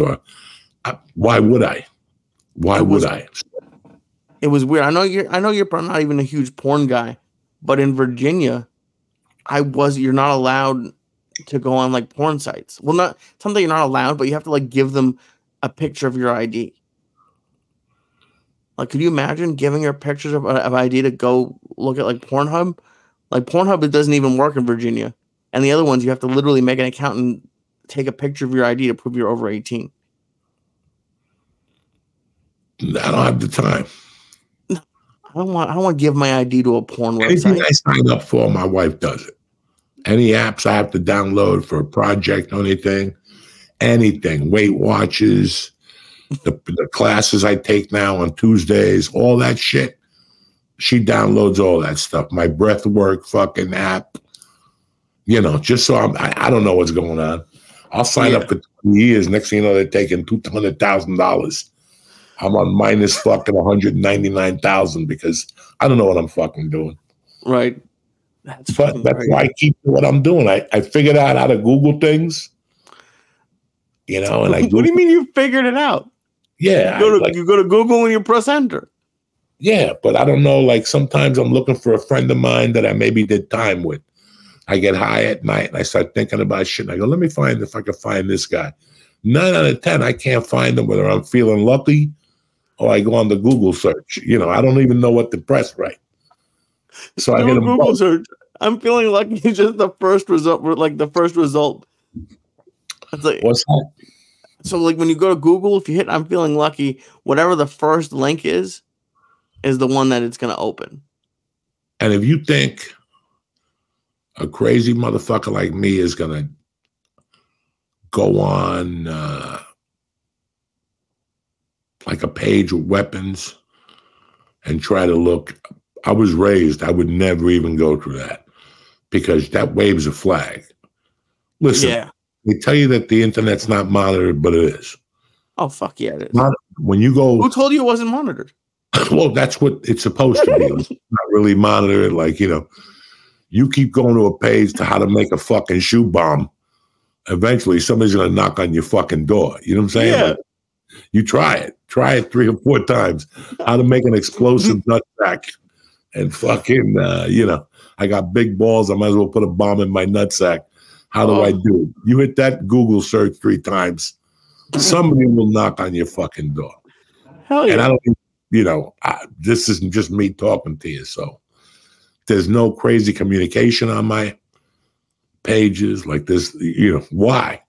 [SPEAKER 1] why would I? Why would I?
[SPEAKER 2] It was weird. I know you're not even a huge porn guy, but in Virginia, you're not allowed to go on like porn sites. Well, not something you're not allowed, but you have to like give them a picture of your ID. Like, could you imagine giving your pictures of ID to go look at like Pornhub? Like Pornhub, it doesn't even work in Virginia. And the other ones, you have to literally make an account and take a picture of your ID to prove you're over 18.
[SPEAKER 1] I don't have the time.
[SPEAKER 2] I don't want to give my ID to a porn website.
[SPEAKER 1] Anything I sign up for, my wife does it. Any apps I have to download for a project or anything, Weight Watchers, the classes I take now on Tuesdays, all that shit. She downloads all that stuff. My breathwork fucking app, just so I don't know what's going on. I'll sign up for 20 years. Next thing you know, they're taking $200,000. I'm on minus fucking 199,000 because I don't know what I'm fucking doing.
[SPEAKER 2] Right.
[SPEAKER 1] That's why I keep doing what I'm doing. I figured out how to Google things, and I
[SPEAKER 2] What do you mean you figured it out?
[SPEAKER 1] Yeah.
[SPEAKER 2] You go to Google and you press enter.
[SPEAKER 1] Yeah, but I don't know. Like sometimes I'm looking for a friend of mine that I maybe did time with. I get high at night and I start thinking about shit. And I go, let me find if I can find this guy. 9 out of 10, I can't find him whether I'm feeling lucky or I go on the Google search. I don't even know what to press right. So I hit a
[SPEAKER 2] Google search. I'm feeling lucky. It's just the first result. Like the first result. It's like,
[SPEAKER 1] what's that?
[SPEAKER 2] So like when you go to Google, if you hit "I'm feeling lucky," whatever the first link is the one that it's going to open.
[SPEAKER 1] And if you think a crazy motherfucker like me is going to go on like a page with weapons and try to look, I was raised, I would never even go through that because that waves a flag. Listen, they tell you that the internet's not monitored, but it is.
[SPEAKER 2] Oh, fuck yeah, it is.
[SPEAKER 1] When you go...
[SPEAKER 2] Who told you it wasn't monitored?
[SPEAKER 1] Well, that's what it's supposed to be. It's not really monitored. Like, you keep going to a page to how to make a fucking shoe bomb. Eventually, somebody's going to knock on your fucking door. You know what I'm saying?
[SPEAKER 2] Yeah.
[SPEAKER 1] Like, you try it 3 or 4 times. How to make an explosive nutsack. And fucking, I got big balls. I might as well put a bomb in my nutsack. How do I do it? You hit that Google search 3 times. Somebody will knock on your fucking door.
[SPEAKER 2] Hell yeah.
[SPEAKER 1] And I don't, this isn't just me talking to you. So there's no crazy communication on my pages like this. Why?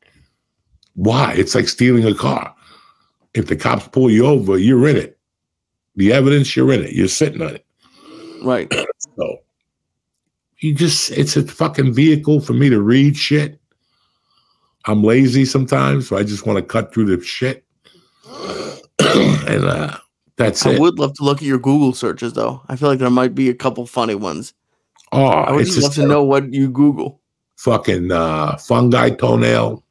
[SPEAKER 1] Why? It's like stealing a car. If the cops pull you over, you're in it. The evidence, you're in it. You're sitting on it.
[SPEAKER 2] Right.
[SPEAKER 1] So it's a fucking vehicle for me to read shit. I'm lazy sometimes, so I just want to cut through the shit. And that's it.
[SPEAKER 2] I would love to look at your Google searches, though. I feel like there might be a couple funny ones.
[SPEAKER 1] Oh,
[SPEAKER 2] I would just love to know what you Google.
[SPEAKER 1] Fucking fungi toenail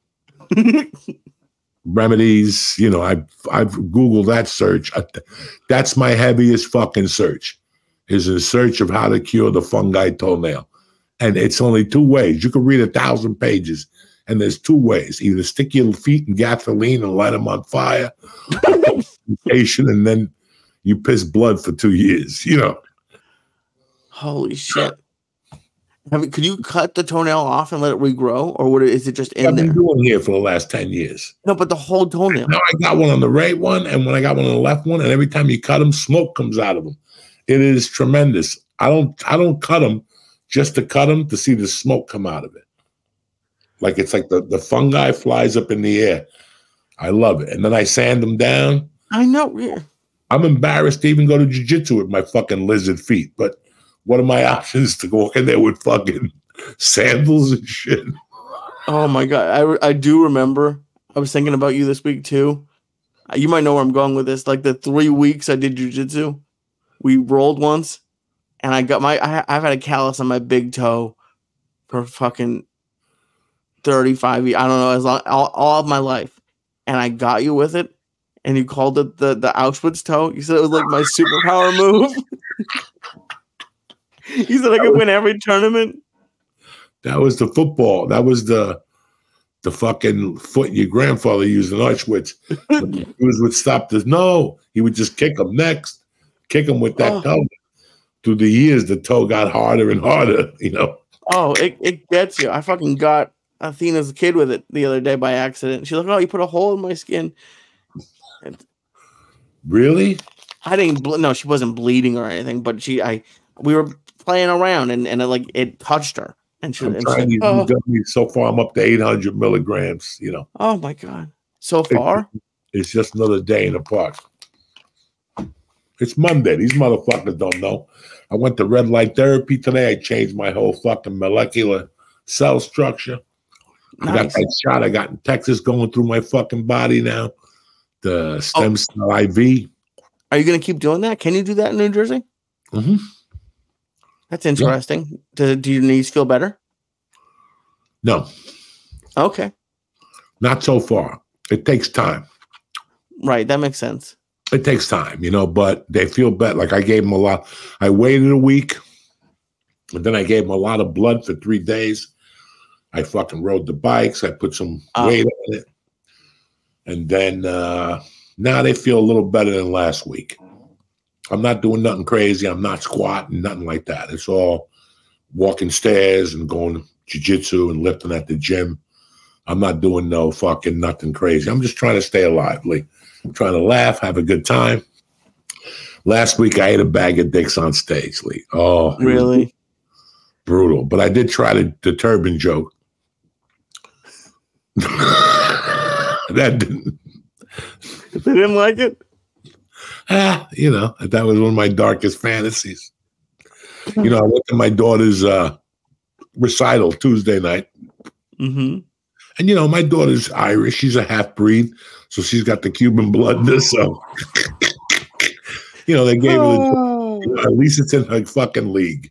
[SPEAKER 1] remedies. You know, I've Googled that search. That's my heaviest fucking search. Is a search of how to cure the fungi toenail, and it's only 2 ways. You can read 1,000 pages, and there's 2 ways: either stick your feet in gasoline and light them on fire, and then you piss blood for 2 years. You know.
[SPEAKER 2] Holy shit! Could you cut the toenail off and let it regrow, or is it just in there?
[SPEAKER 1] I've been doing here for the last 10 years.
[SPEAKER 2] No, but the whole toenail.
[SPEAKER 1] Now I got one on the right one, and when I got one on the left one, and every time you cut them, smoke comes out of them. It is tremendous. I don't cut them just to cut them to see the smoke come out of it. Like it's like the fungi flies up in the air. I love it. And then I sand them down.
[SPEAKER 2] I know. Yeah.
[SPEAKER 1] I'm embarrassed to even go to jiu-jitsu with my fucking lizard feet. But what are my options to go in there with fucking sandals and shit?
[SPEAKER 2] Oh my God. I do remember. I was thinking about you this week too. You might know where I'm going with this. Like the 3 weeks I did jiu-jitsu. We rolled once, and I've had a callus on my big toe for fucking 35 years. I don't know, all of my life. And I got you with it, and you called it the Auschwitz toe. You said it was like my superpower move. You said I could win every tournament.
[SPEAKER 1] That was the football. That was the fucking foot your grandfather used in Auschwitz. He would stop this. No, he would just kick him next. Kick him with that toe. Through the years, the toe got harder and harder, you know.
[SPEAKER 2] Oh, it gets you. I fucking got Athena's kid with it the other day by accident. She's like, "Oh, you put a hole in my skin." And
[SPEAKER 1] really?
[SPEAKER 2] I didn't. No, she wasn't bleeding or anything. But we were playing around, and it touched her. And she.
[SPEAKER 1] So far, I'm up to 800 milligrams. You know.
[SPEAKER 2] Oh my God! So far,
[SPEAKER 1] it's just another day in the park. It's Monday. These motherfuckers don't know. I went to red light therapy today. I changed my whole fucking molecular cell structure. Nice. I got that shot I got in Texas going through my fucking body now. The stem cell IV.
[SPEAKER 2] Are you going to keep doing that? Can you do that in New Jersey?
[SPEAKER 1] Mm-hmm.
[SPEAKER 2] That's interesting. Yeah. Do your knees feel better?
[SPEAKER 1] No.
[SPEAKER 2] Okay.
[SPEAKER 1] Not so far. It takes time.
[SPEAKER 2] Right. That makes sense.
[SPEAKER 1] It takes time, you know, but they feel better. Like I gave them a lot. I waited a week, and then I gave them a lot of blood for 3 days. I fucking rode the bikes. I put some weight on it. And then now they feel a little better than last week. I'm not doing nothing crazy. I'm not squatting, nothing like that. It's all walking stairs and going to jiu-jitsu and lifting at the gym. I'm not doing no fucking nothing crazy. I'm just trying to stay alive, Lee. I'm trying to laugh, have a good time. Last week, I ate a bag of dicks on stage, Lee. Oh,
[SPEAKER 2] really?
[SPEAKER 1] Brutal. But I did try the turban joke. That didn't.
[SPEAKER 2] They didn't like it?
[SPEAKER 1] You know, that was one of my darkest fantasies. You know, I went to my daughter's recital Tuesday night.
[SPEAKER 2] Mm-hmm.
[SPEAKER 1] And, you know, my daughter's Irish. She's a half-breed, so she's got the Cuban blood in her. So, you know, they gave her, at least it's in her fucking league.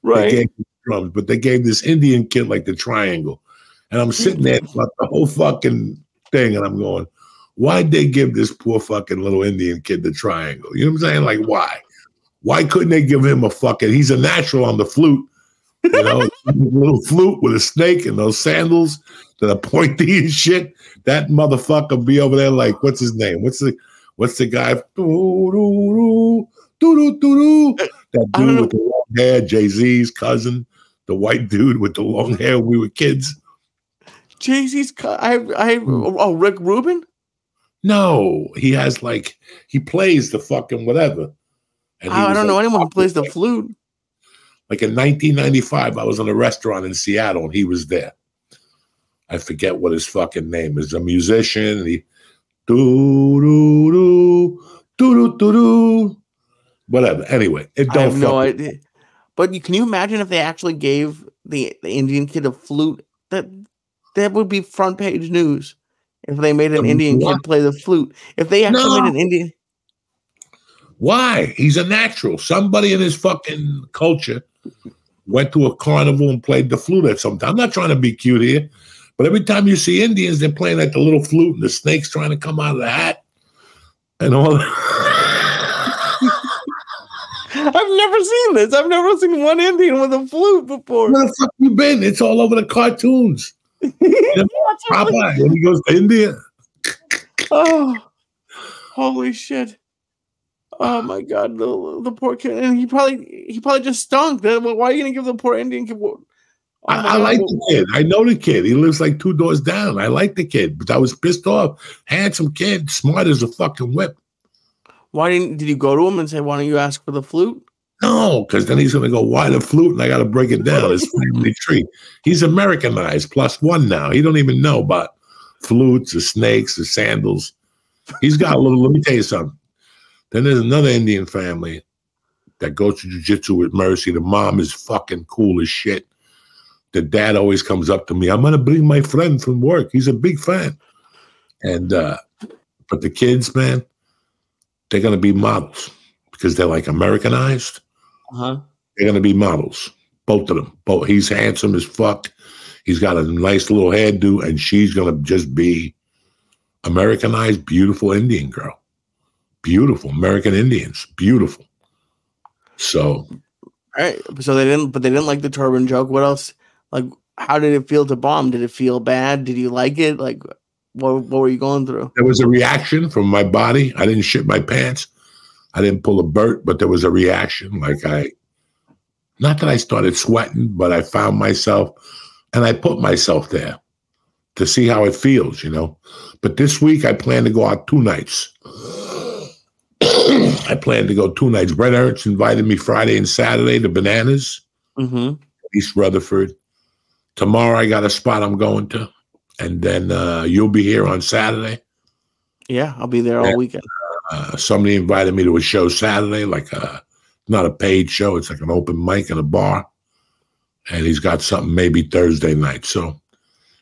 [SPEAKER 2] Right.
[SPEAKER 1] They gave her drums, but they gave this Indian kid like the triangle. And I'm sitting there throughout the whole fucking thing, and I'm going, why'd they give this poor fucking little Indian kid the triangle? You know what I'm saying? Like, why? Why couldn't they give him he's a natural on the flute. You know, a little flute with a snake and those sandals that are pointy and shit. That motherfucker be over there like, what's his name? What's the guy? That dude with the long hair, Jay-Z's cousin, the white dude with the long hair when we were kids.
[SPEAKER 2] Jay-Z's Rick Rubin?
[SPEAKER 1] No, he plays the fucking whatever.
[SPEAKER 2] And I don't know anyone who plays the flute.
[SPEAKER 1] Like in 1995, I was in a restaurant in Seattle, and he was there. I forget what his fucking name is. A musician, and he do do do do do do Whatever. Anyway, it
[SPEAKER 2] I
[SPEAKER 1] don't
[SPEAKER 2] have no
[SPEAKER 1] fuck.
[SPEAKER 2] idea. But can you imagine if they actually gave the Indian kid a flute? That would be front page news if they made an Indian
[SPEAKER 1] What?
[SPEAKER 2] kid play the flute. If they actually made an Indian.
[SPEAKER 1] Why? He's a natural. Somebody in his fucking culture went to a carnival and played the flute at some time. I'm not trying to be cute here, but every time you see Indians, they're playing like the little flute and the snake's trying to come out of the hat and all that.
[SPEAKER 2] I've never seen this. I've never seen one Indian with a flute before.
[SPEAKER 1] Where the fuck you been? It's all over the cartoons. You know, Popeye, when he goes to India.
[SPEAKER 2] Oh, holy shit. Oh my God, the poor kid, and he probably just stunk. Why are you gonna give the poor Indian kid?
[SPEAKER 1] I like the kid. I know the kid. He lives like 2 doors down. I like the kid, but I was pissed off. Handsome kid, smart as a fucking whip.
[SPEAKER 2] Did you go to him and say, "Why don't you ask for the flute"?
[SPEAKER 1] No, because then he's gonna go, "Why the flute?" And I got to break it down. His family tree. He's Americanized +1 now. He don't even know about flutes or snakes or sandals. He's got a little. Let me tell you something. Then there's another Indian family that goes to jiu-jitsu with Mercy. The mom is fucking cool as shit. The dad always comes up to me. I'm going to bring my friend from work. He's a big fan. And, but the kids, man, they're going to be models because they're like Americanized.
[SPEAKER 2] Uh-huh.
[SPEAKER 1] They're going to be models. Both of them. Both. He's handsome as fuck. He's got a nice little hairdo, and she's going to just be Americanized, beautiful Indian girl. Beautiful American Indians, beautiful. So,
[SPEAKER 2] all right. So they didn't like the turban joke. What else? Like, how did it feel to bomb? Did it feel bad? Did you like it? Like, what were you going through?
[SPEAKER 1] There was a reaction from my body. I didn't shit my pants. I didn't pull a Bert, but there was a reaction. Like not that I started sweating, but I found myself, and I put myself there to see how it feels, you know. But this week I plan to go out 2 nights. I plan to go 2 nights. Brett Ernst invited me Friday and Saturday to Bananas, East Rutherford. Tomorrow I got a spot I'm going to, and then you'll be here on Saturday.
[SPEAKER 2] Yeah, I'll be there all weekend.
[SPEAKER 1] Somebody invited me to a show Saturday, like not a paid show. It's like an open mic in a bar, and he's got something maybe Thursday night. So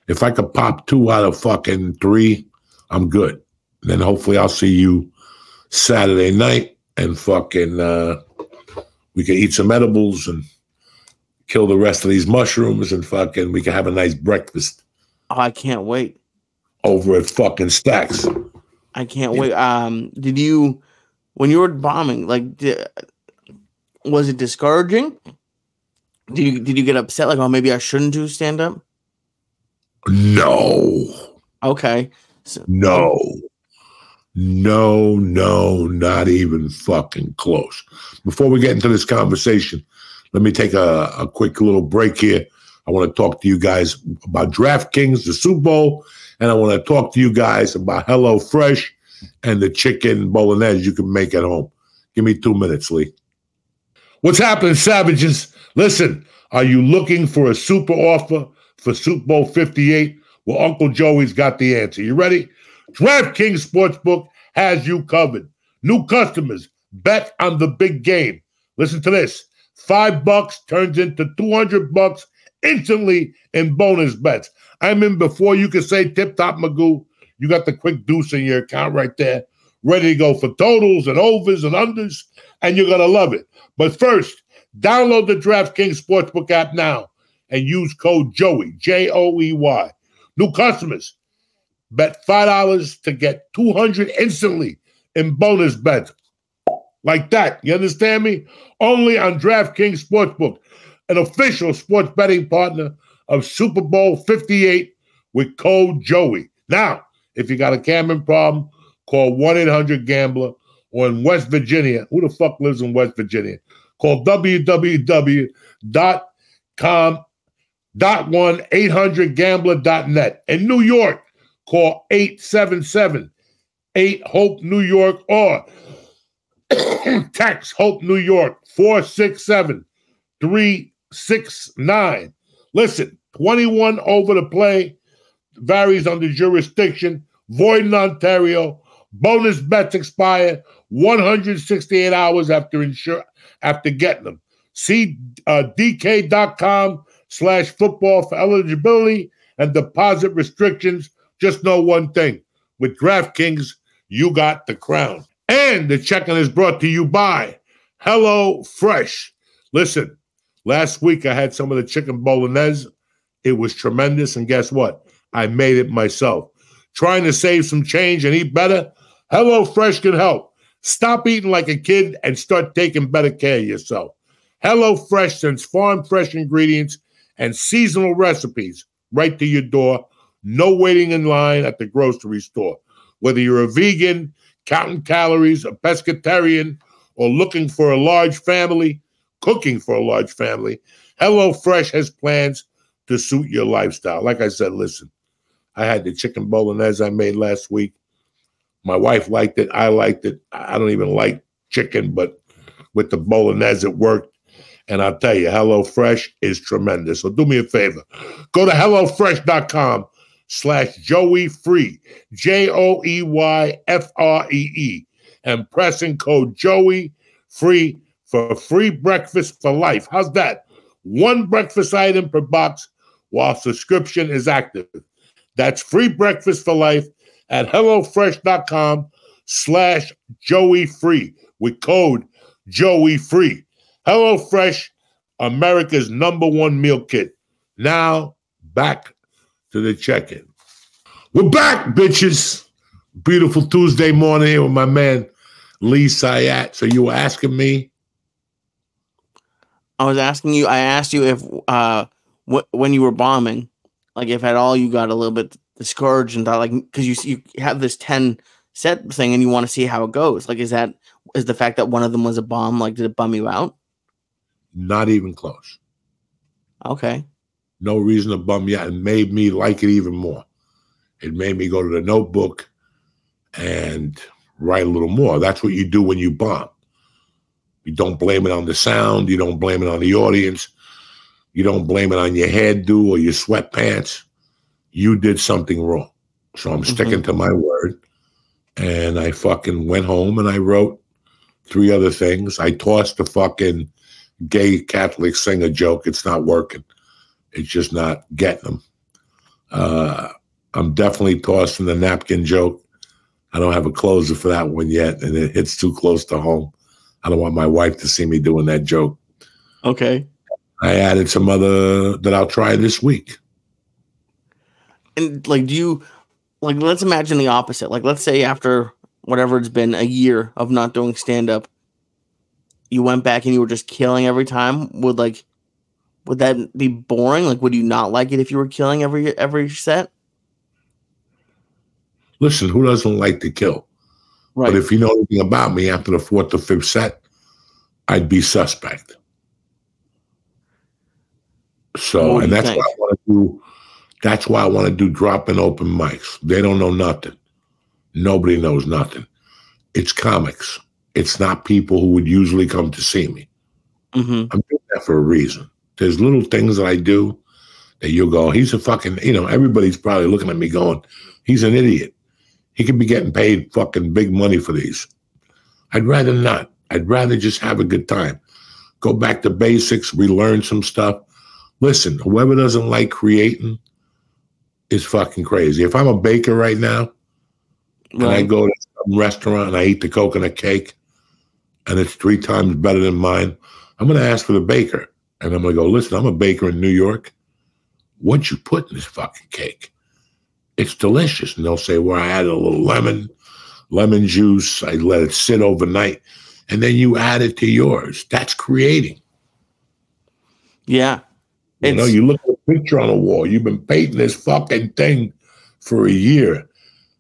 [SPEAKER 1] if I could pop 2 out of fucking 3, I'm good. And then hopefully I'll see you Saturday night, and fucking we can eat some edibles and kill the rest of these mushrooms, and fucking we can have a nice breakfast.
[SPEAKER 2] Oh, I can't wait.
[SPEAKER 1] Over at fucking Stacks.
[SPEAKER 2] I can't wait. Did you, when you were bombing, like, was it discouraging? Did you get upset? Like, oh, maybe I shouldn't do stand up?
[SPEAKER 1] No.
[SPEAKER 2] Okay.
[SPEAKER 1] No, not even fucking close. Before we get into this conversation, let me take a quick little break here. I want to talk to you guys about DraftKings, the Super Bowl, and I want to talk to you guys about HelloFresh and the chicken bolognese you can make at home. Give me 2 minutes, Lee. What's happening, savages? Listen, are you looking for a super offer for Super Bowl 58? Well, Uncle Joey's got the answer. You ready? DraftKings Sportsbook has you covered. New customers, bet on the big game. Listen to this. $5 turns into $200 instantly in bonus bets. I'm in before you can say tip-top Magoo. You got the quick deuce in your account right there, ready to go for totals and overs and unders, and you're going to love it. But first, download the DraftKings Sportsbook app now and use code JOEY, Joey. New customers, bet $5 to get $200 instantly in bonus bets. Like that. You understand me? Only on DraftKings Sportsbook, an official sports betting partner of Super Bowl 58 with code JOEY. Now, if you got a gambling problem, call 1-800-GAMBLER, or in West Virginia, who the fuck lives in West Virginia? Call www.1-800-GAMBLER.net. In New York, call 877-8-HOPE-NEW YORK or text HOPE New York 467-369. Listen, 21 over the play, varies under jurisdiction, void in Ontario, Bonus bets expire 168 hours after getting them. See dk.com/football for eligibility and deposit restrictions. Just know one thing. With DraftKings, you got the crown. And the check-in is brought to you by Hello Fresh. Listen, last week I had some of the chicken bolognese. It was tremendous, and guess what? I made it myself. Trying to save some change and eat better? Hello Fresh can help. Stop eating like a kid and start taking better care of yourself. Hello Fresh sends farm fresh ingredients and seasonal recipes right to your door. No waiting in line at the grocery store. Whether you're a vegan, counting calories, a pescatarian, or looking for a large family, cooking for a large family, HelloFresh has plans to suit your lifestyle. Like I said, listen, I had the chicken bolognese I made last week. My wife liked it. I liked it. I don't even like chicken, but with the bolognese, it worked. And I'll tell you, HelloFresh is tremendous. So do me a favor. Go to HelloFresh.com/JoeyFree, JoeyFree, and press in code JoeyFree for free breakfast for life. How's that? One breakfast item per box while subscription is active. That's free breakfast for life at HelloFresh.com/JoeyFree with code JoeyFree. HelloFresh, America's #1 meal kit. Now, back to the check-in. We're back, bitches. Beautiful Tuesday morning here with my man, Lee Syatt. So you were asking me?
[SPEAKER 2] I asked you if when you were bombing, like if at all you got a little bit discouraged and thought, like, because you have this 10 set thing and you want to see how it goes. Like, is the fact that one of them was a bomb, like, did it bum you out?
[SPEAKER 1] Not even close.
[SPEAKER 2] Okay.
[SPEAKER 1] No reason to bum you out. It made me like it even more. It made me go to the notebook and write a little more. That's what you do when you bomb. You don't blame it on the sound. You don't blame it on the audience. You don't blame it on your hairdo or your sweatpants. You did something wrong. So I'm sticking to my word. And I fucking went home and I wrote 3 other things. I tossed the fucking gay Catholic singer joke. It's not working. It's just not getting them. I'm definitely tossing the napkin joke. I don't have a closer for that one yet, and it hits too close to home. I don't want my wife to see me doing that joke.
[SPEAKER 2] Okay.
[SPEAKER 1] I added some other that I'll try this week.
[SPEAKER 2] And like, let's imagine the opposite. Like, let's say after whatever it's been, a year of not doing stand-up, you went back and you were just killing every time. Would that be boring? Like, would you not like it if you were killing every set?
[SPEAKER 1] Listen, who doesn't like to kill? Right. But if you know anything about me, after the 4th or 5th set, I'd be suspect. So, and that's why I want to do. That's why I want to do drop-in open mics. They don't know nothing. Nobody knows nothing. It's comics. It's not people who would usually come to see me. I'm doing that for a reason. There's little things that I do that you'll go, he's a fucking, everybody's probably looking at me going, he's an idiot. He could be getting paid fucking big money for these. I'd rather not. I'd rather just have a good time. Go back to basics, relearn some stuff. Listen, whoever doesn't like creating is fucking crazy. If I'm a baker right now, and I go to some restaurant and I eat the coconut cake, and it's 3 times better than mine, I'm going to ask for the baker. And I'm going to go, listen, I'm a baker in New York. What'd you put in this fucking cake? It's delicious. And they'll say, well, I added a little lemon juice. I let it sit overnight. And then you add it to yours. That's creating.
[SPEAKER 2] Yeah.
[SPEAKER 1] You look at a picture on a wall. You've been painting this fucking thing for a year.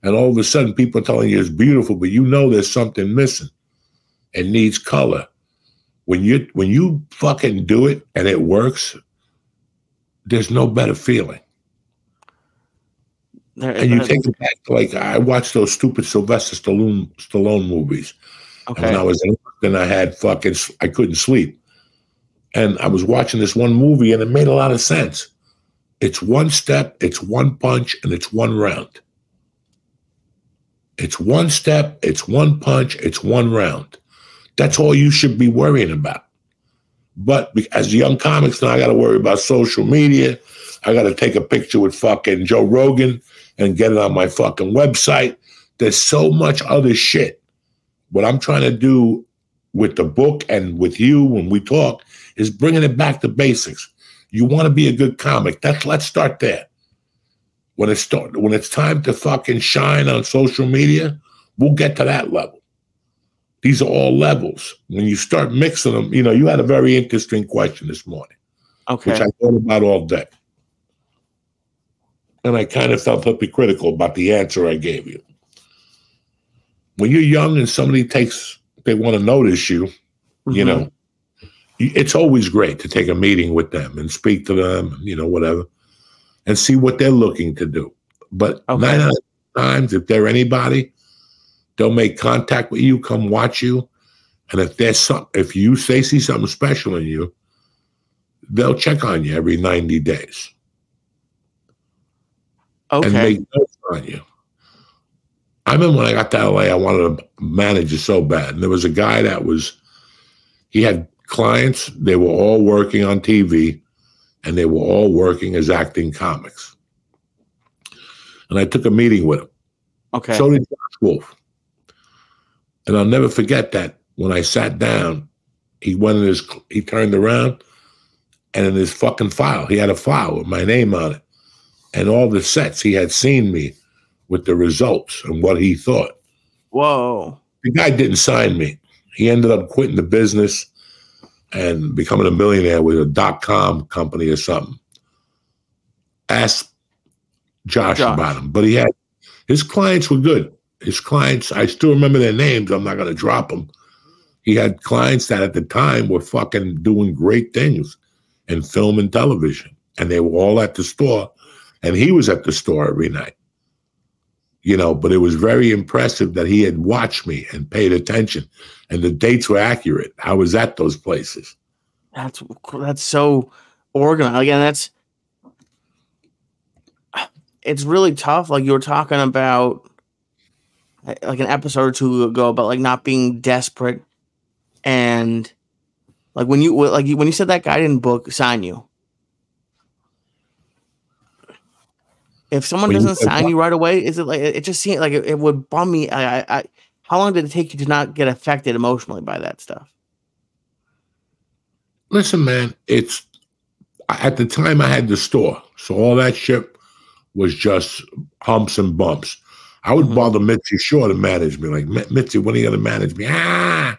[SPEAKER 1] And all of a sudden, people are telling you it's beautiful, but you know there's something missing. It needs color. When you fucking do it and it works, there's no better feeling. And you take it back to, like, I watched those stupid Sylvester Stallone movies. Okay. And when I was in London, I couldn't sleep. And I was watching this one movie and it made a lot of sense. It's one step, it's one punch, and it's one round. It's one step, it's one punch, it's one round. That's all you should be worrying about. But as young comics now, I got to worry about social media. I got to take a picture with fucking Joe Rogan and get it on my fucking website. There's so much other shit. What I'm trying to do with the book and with you when we talk is bringing it back to basics. You want to be a good comic. Let's start there. When it's time to fucking shine on social media, we'll get to that level. These are all levels. When you start mixing them, you had a very interesting question this morning, which I thought about all day. And I kind of felt hypocritical about the answer I gave you. When you're young and somebody they want to notice you, it's always great to take a meeting with them and speak to them, whatever, and see what they're looking to do. But 9 out of 10 times, if they're anybody, they'll make contact with you, come watch you. And if they see something special in you, they'll check on you every 90 days. Okay. And make notes on you. I remember when I got to LA, I wanted a manager so bad. And there was a guy he had clients, they were all working on TV, and they were all working as acting comics. And I took a meeting with him. Okay. So did Josh Wolf. And I'll never forget that when I sat down, he turned around, and in his fucking file, he had a file with my name on it. And all the sets, he had seen me with the results and what he thought. Whoa. The guy didn't sign me. He ended up quitting the business and becoming a millionaire with a .com company or something. Ask Josh about him. But his clients were good. His clients, I still remember their names. I'm not going to drop them. He had clients that at the time were fucking doing great things in film and television. And they were all at the store. And he was at the store every night. But it was very impressive that he had watched me and paid attention. And the dates were accurate. I was at those places. That's so organized. Again, it's really tough. Like you were talking about like an episode or two ago about like not being desperate. And like when you said that guy didn't sign you. If someone doesn't sign you right away, is it like it just seemed like it would bum me? How long did it take you to not get affected emotionally by that stuff? Listen, man, at the time I had the store, so all that shit was just humps and bumps. I would bother Mitzi Shaw to manage me, like Mitzi, when are you gonna manage me? I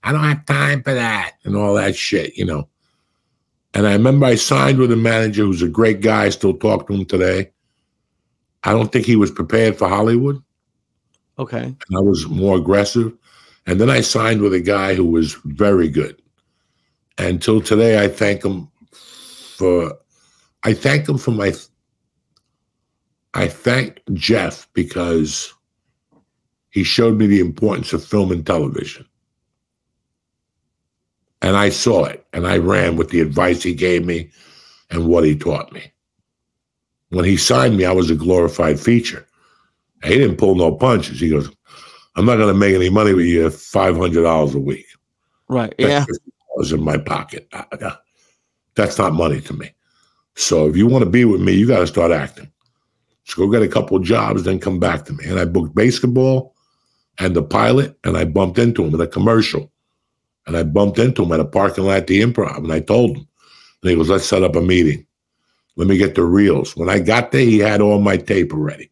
[SPEAKER 1] don't have time for that and all that shit, And I remember I signed with a manager who's a great guy. I still talk to him today. I don't think he was prepared for Hollywood. Okay. And I was more aggressive. And then I signed with a guy who was very good. And till today, I thank him I thank Jeff because he showed me the importance of film and television. And I saw it, and I ran with the advice he gave me and what he taught me. When he signed me, I was a glorified feature. He didn't pull no punches. He goes, I'm not going to make any money with you at $500 a week. Right, yeah. That's $50 in my pocket. That's not money to me. So if you want to be with me, you got to start acting. So go get a couple of jobs, then come back to me. And I booked basketball and the pilot, and I bumped into him in a commercial. And I bumped into him at a parking lot at the Improv, and I told him. And he goes, let's set up a meeting. Let me get the reels. When I got there, he had all my tape already.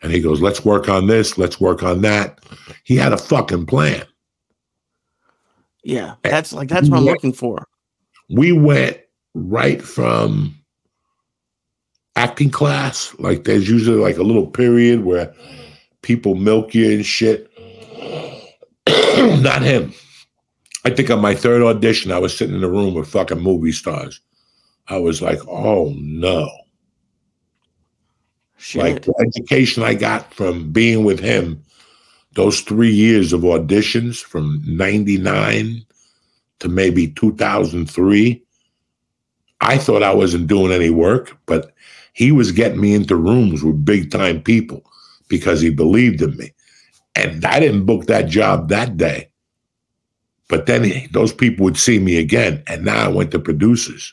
[SPEAKER 1] And he goes, let's work on this. Let's work on that. He had a fucking plan. Yeah, that's what I'm looking for. We went right from acting class. Like there's usually like a little period where people milk you and shit. Not him. I think on my third audition, I was sitting in a room with fucking movie stars. I was like, oh no. Shit. Like the education I got from being with him, those 3 years of auditions from 99 to maybe 2003, I thought I wasn't doing any work, but he was getting me into rooms with big time people because he believed in me. And I didn't book that job that day. But then those people would see me again. And now I went to producers.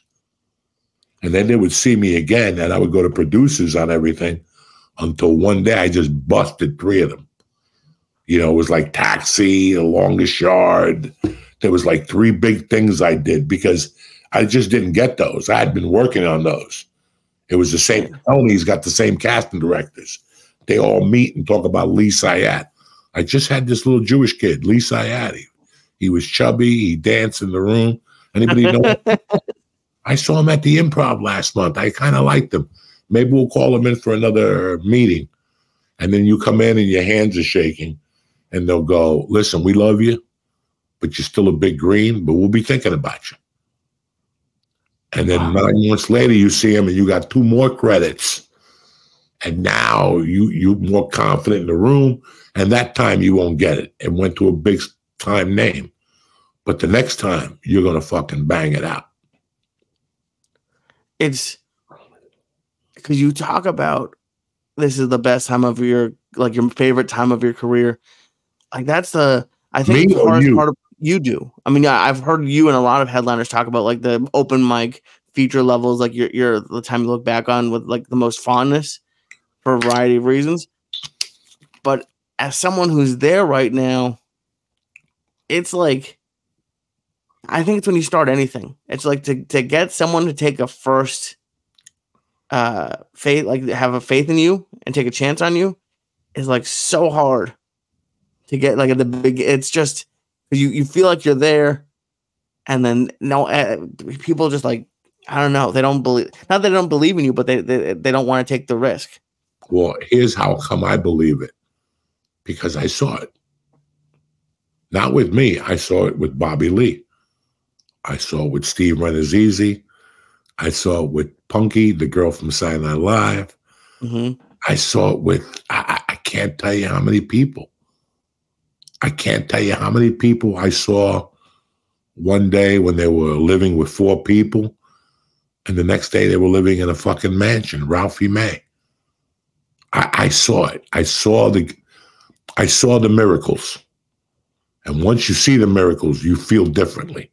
[SPEAKER 1] And then they would see me again, and I would go to producers on everything until one day I just busted 3 of them. You know, it was like Taxi, The Longest Yard. There was like 3 big things I did because I just didn't get those. I had been working on those. It was the same. Tony's got the same casting directors. They all meet and talk about Lee Syatt. I just had this little Jewish kid, Lee Syatt. He was chubby. He danced in the room. Anybody know? I saw him at the Improv last month. I kind of liked him. Maybe we'll call him in for another meeting. And then you come in and your hands are shaking. And they'll go, listen, we love you, but you're still a big green, but we'll be thinking about you. And then 9 months later, you see him and you got 2 more credits. And now you're more confident in the room. And that time you won't get it. It went to a big time name. But the next time, you're going to fucking bang it out.
[SPEAKER 2] It's because you talk about this is the best time of your, like your favorite time of your career. Like that's I think the hardest part of you do. I mean, I've heard you and a lot of headliners talk about like the open mic feature levels, like you're the time you look back on with like the most fondness for a variety of reasons. But as someone who's there right now, it's like, I think it's when you start anything. It's like to get someone to take a first faith, like have a faith in you and take a chance on you is like so hard to get like at the big. It's just you feel like you're there, and then people just like, I don't know. They don't believe, not that they don't believe in you, but they don't want to take the risk.
[SPEAKER 1] Well, here's how come I believe it. Because I saw it. Not with me. I saw it with Bobby Lee. I saw it with Steve Renazizi. I saw it with Punky, the girl from Saturday Night Live. Mm-hmm. I saw it with, I can't tell you how many people. I can't tell you how many people I saw one day when they were living with 4 people, and the next day they were living in a fucking mansion, Ralphie May. I saw it. I saw the miracles. And once you see the miracles, you feel differently.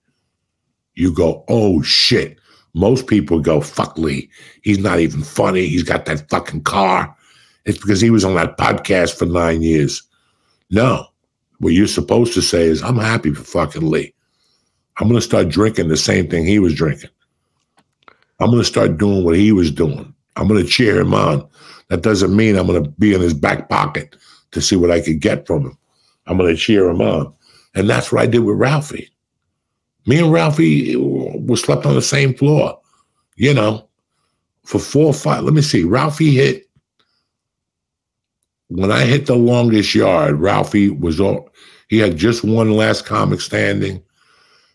[SPEAKER 1] You go, oh shit. Most people go, fuck Lee. He's not even funny. He's got that fucking car. It's because he was on that podcast for 9 years. No. What you're supposed to say is, I'm happy for fucking Lee. I'm going to start drinking the same thing he was drinking. I'm going to start doing what he was doing. I'm going to cheer him on. That doesn't mean I'm going to be in his back pocket to see what I could get from him. I'm going to cheer him on. And that's what I did with Ralphie. Me and Ralphie were slept on the same floor, you know, for 4 or 5. Let me see. Ralphie hit, when I hit The Longest Yard, Ralphie was all, he had just won Last Comic Standing,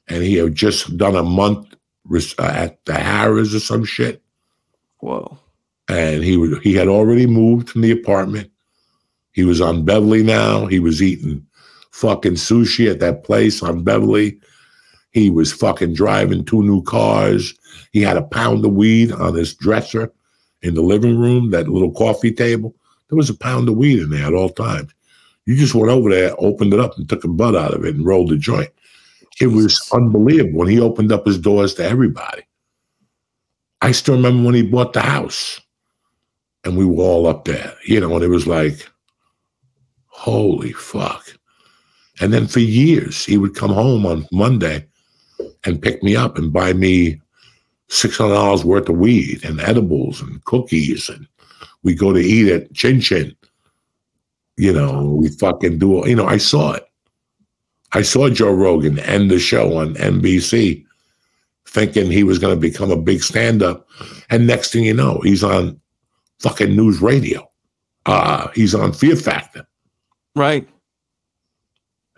[SPEAKER 1] and he had just done a month at the Harris or some shit.
[SPEAKER 2] Whoa.
[SPEAKER 1] And he had already moved from the apartment. He was on Beverly now. He was eating fucking sushi at that place on Beverly. He was fucking driving 2 new cars. He had a pound of weed on his dresser in the living room, that little coffee table. There was a pound of weed in there at all times. You just went over there, opened it up, and took a bud out of it and rolled a joint. It was unbelievable when he opened up his doors to everybody. I still remember when he bought the house, and we were all up there, you know, and it was like, holy fuck. And then for years, he would come home on Monday and pick me up and buy me $600 worth of weed and edibles and cookies. And we go to eat at Chin Chin. You know, we fucking do, you know, I saw it. I saw Joe Rogan end the show on NBC thinking he was going to become a big stand-up. And next thing you know, he's on fucking news radio. He's on Fear Factor.
[SPEAKER 2] Right.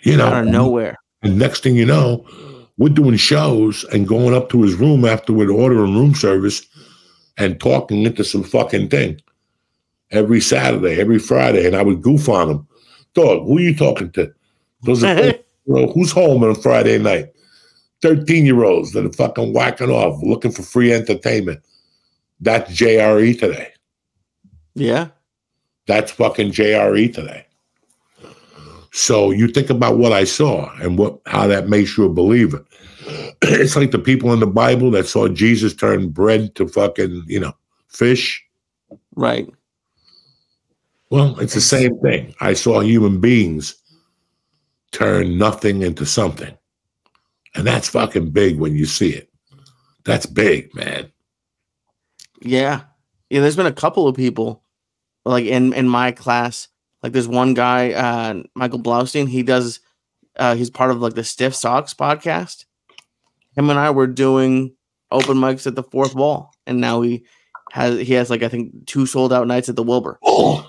[SPEAKER 1] You know,
[SPEAKER 2] out of nowhere.
[SPEAKER 1] And next thing you know, we're doing shows and going up to his room afterward, ordering room service and talking into some fucking thing every Saturday, every Friday. And I would goof on him. Dog, who are you talking to? Those are, who's home on a Friday night? 13-year-olds that are fucking whacking off, looking for free entertainment. That's JRE today.
[SPEAKER 2] Yeah.
[SPEAKER 1] That's fucking JRE today. So you think about what I saw and how that makes you a believer. It's like the people in the Bible that saw Jesus turn bread to fucking, fish.
[SPEAKER 2] Right.
[SPEAKER 1] Well, it's the same thing. I saw human beings turn nothing into something. And that's fucking big when you see it. That's big, man.
[SPEAKER 2] Yeah. Yeah, there's been a couple of people, like in my class. Like there's one guy, Michael Blaustein, he's part of like the Stiff Socks podcast. Him and I were doing open mics at the Fourth Wall, and now he has like I think 2 sold out nights at the Wilbur.
[SPEAKER 1] Oh,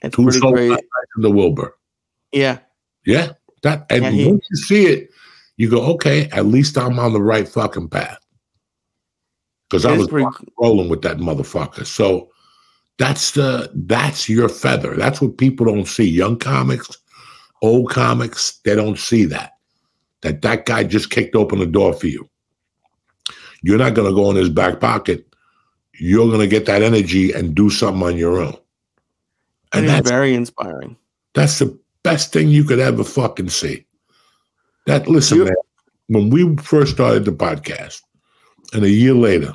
[SPEAKER 2] it's pretty great.
[SPEAKER 1] The Wilbur.
[SPEAKER 2] Yeah.
[SPEAKER 1] Yeah. Once you see it, you go, okay, at least I'm on the right fucking path. Because I was rolling with that motherfucker. So that's your feather. That's what people don't see. Young comics, old comics, they don't see that. That guy just kicked open the door for you. You're not going to go in his back pocket. You're going to get that energy and do something on your own. And that's
[SPEAKER 2] very inspiring.
[SPEAKER 1] That's the best thing you could ever fucking see. Listen, man, when we first started the podcast, and a year later,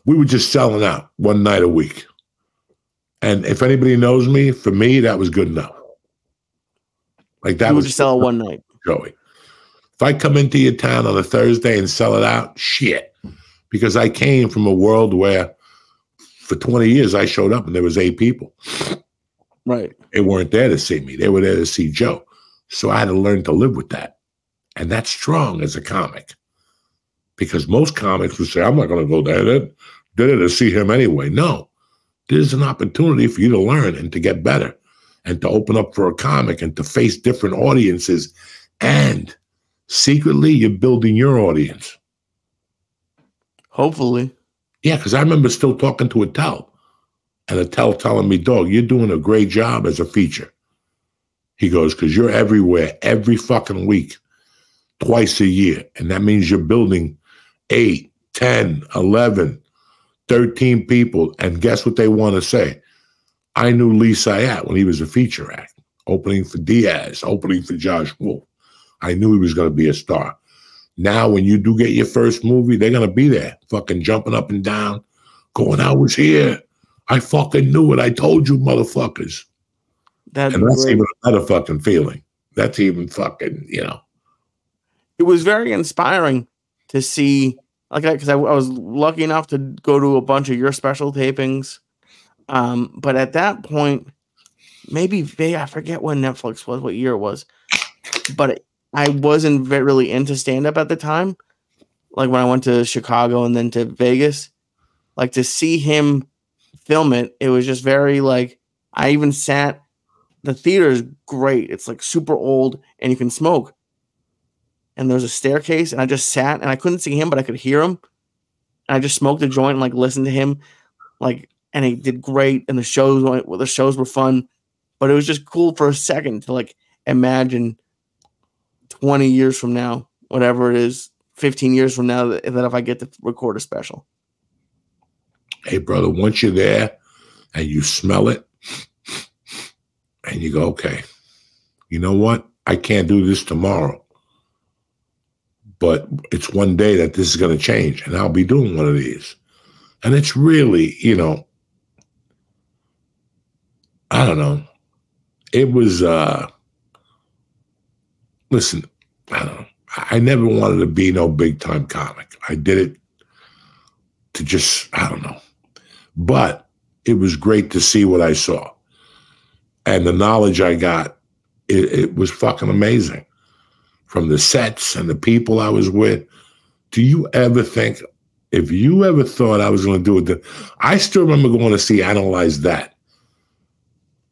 [SPEAKER 1] we were just selling out one night a week. And if anybody knows me, for me, that was good enough. Like that
[SPEAKER 2] was just sell one night.
[SPEAKER 1] Joey. If I come into your town on a Thursday and sell it out, shit. Because I came from a world where for 20 years I showed up and there was 8 people.
[SPEAKER 2] Right.
[SPEAKER 1] They weren't there to see me. They were there to see Joe. So I had to learn to live with that. And that's strong as a comic. Because most comics would say, I'm not going to go there to see him anyway. No. There's an opportunity for you to learn and to get better and to open up for a comic and to face different audiences. And secretly, you're building your audience.
[SPEAKER 2] Hopefully.
[SPEAKER 1] Yeah, because I remember still talking to Attell. And Attell telling me, dog, you're doing a great job as a feature. He goes, because you're everywhere, every fucking week, twice a year. And that means you're building 8, 10, 11, 13 people. And guess what they want to say? I knew Lee Syatt when he was a feature act, opening for Diaz, opening for Josh Wolf. I knew he was going to be a star. Now, when you do get your first movie, they're going to be there, fucking jumping up and down, going, I was here. I fucking knew it. I told you, motherfuckers.
[SPEAKER 2] That's
[SPEAKER 1] even a better fucking feeling. That's even fucking,
[SPEAKER 2] It was very inspiring to see, like, because I was lucky enough to go to a bunch of your special tapings. But at that point, maybe I forget when Netflix was, what year it was. But I wasn't really into stand-up at the time. Like when I went to Chicago and then to Vegas, like to see him film it, it was just very like, I even sat, the theater is great. It's like super old and you can smoke. And there's a staircase and I just sat and I couldn't see him, but I could hear him. And I just smoked a joint and like listened to him. Like, and he did great. And the shows were fun, but it was just cool for a second to like imagine 20 years from now, whatever it is, 15 years from now, that if I get to record a special.
[SPEAKER 1] Hey, brother, once you're there and you smell it and you go, okay, you know what? I can't do this tomorrow, but it's one day that this is going to change and I'll be doing one of these. And it's really, I don't know. It was, listen, I don't know. I never wanted to be no big time comic. I did it to just, I don't know. But it was great to see what I saw. And the knowledge I got, it was fucking amazing. From the sets and the people I was with. Do you ever think, if you ever thought I was going to do it, I still remember going to see Analyze That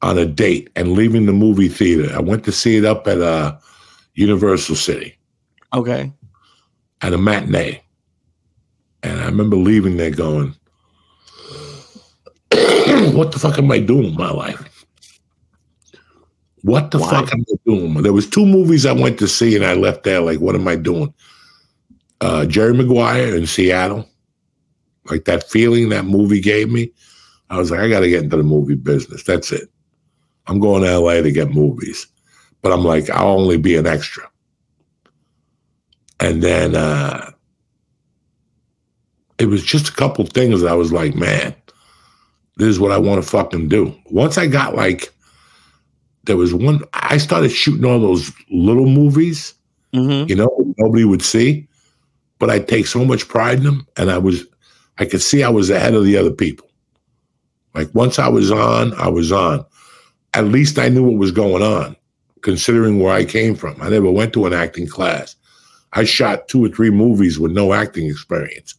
[SPEAKER 1] on a date and leaving the movie theater. I went to see it up at Universal City.
[SPEAKER 2] Okay.
[SPEAKER 1] At a matinee. And I remember leaving there going, what the fuck am I doing with my life? What the fuck am I doing? There was 2 movies I went to see and I left there like, what am I doing? Jerry Maguire in Seattle. Like that feeling that movie gave me. I was like, I got to get into the movie business. That's it. I'm going to LA to get movies. But I'm like, I'll only be an extra. And then it was just a couple things that I was like, man, this is what I want to fucking do. Once I got like, there was one, I started shooting all those little movies, you know, nobody would see, but I take so much pride in them. And I could see I was ahead of the other people. Like once I was on, I was on. At least I knew what was going on, considering where I came from. I never went to an acting class. I shot 2 or 3 movies with no acting experience.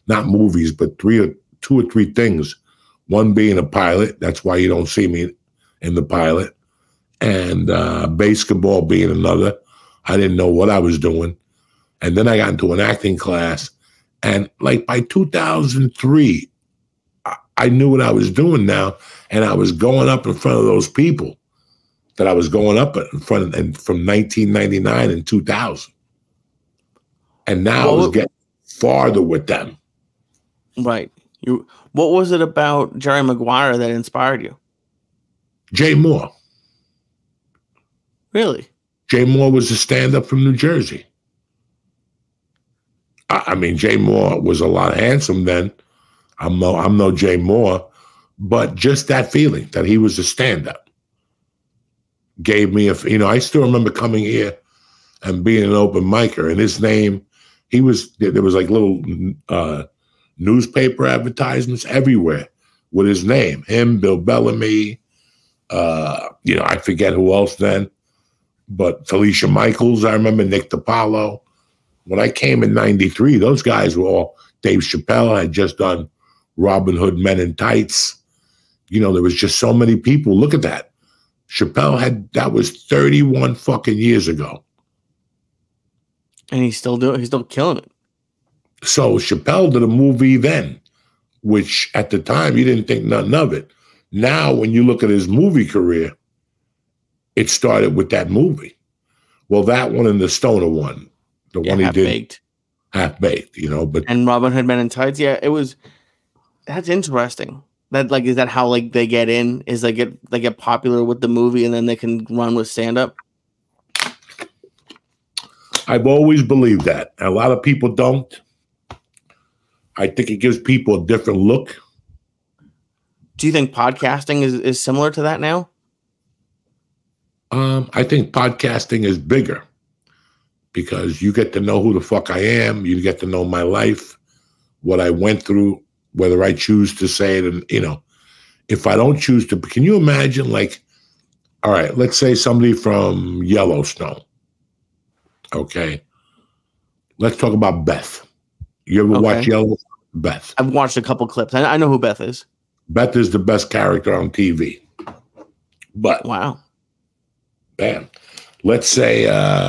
[SPEAKER 1] Not movies, but 2 or 3 things. One being a pilot. That's why you don't see me in the pilot. And basketball being another. I didn't know what I was doing. And then I got into an acting class. And like by 2003, I knew what I was doing now. And I was going up in front of those people that I was going up in front of and from 1999 and 2000. And now I was getting farther with them.
[SPEAKER 2] Right. What was it about Jerry Maguire that inspired you?
[SPEAKER 1] Jay Moore.
[SPEAKER 2] Really?
[SPEAKER 1] Jay Moore was a stand-up from New Jersey. I mean, Jay Moore was a lot handsome then. I'm no Jay Moore, but just that feeling that he was a stand-up gave me I still remember coming here and being an open micer, and his name, there was like little newspaper advertisements everywhere with his name. Him, Bill Bellamy, I forget who else then, but Felicia Michaels, I remember Nick DiPaolo. When I came in 93, those guys were all, Dave Chappelle had just done Robin Hood Men in Tights. There was just so many people. Look at that. Chappelle that was 31 fucking years ago.
[SPEAKER 2] And he's still killing it.
[SPEAKER 1] So Chappelle did a movie then, which at the time you didn't think nothing of it. Now, when you look at his movie career, it started with that movie. Well, that one and the Stoner one, the one he did, Half-Baked, but
[SPEAKER 2] and Robin Hood Men in Tights, that's interesting. Is that how they get in? Is they get popular with the movie and then they can run with stand-up?
[SPEAKER 1] I've always believed that. A lot of people don't. I think it gives people a different look.
[SPEAKER 2] Do you think podcasting is similar to that now?
[SPEAKER 1] I think podcasting is bigger because you get to know who the fuck I am. You get to know my life, what I went through, whether I choose to say it. And, if I don't choose to, can you imagine all right, let's say somebody from Yellowstone. Okay. Let's talk about Beth. You ever watch Yellowstone? Beth.
[SPEAKER 2] I've watched a couple clips. I know who Beth is.
[SPEAKER 1] Beth is the best character on TV. But
[SPEAKER 2] wow.
[SPEAKER 1] Bam. Let's say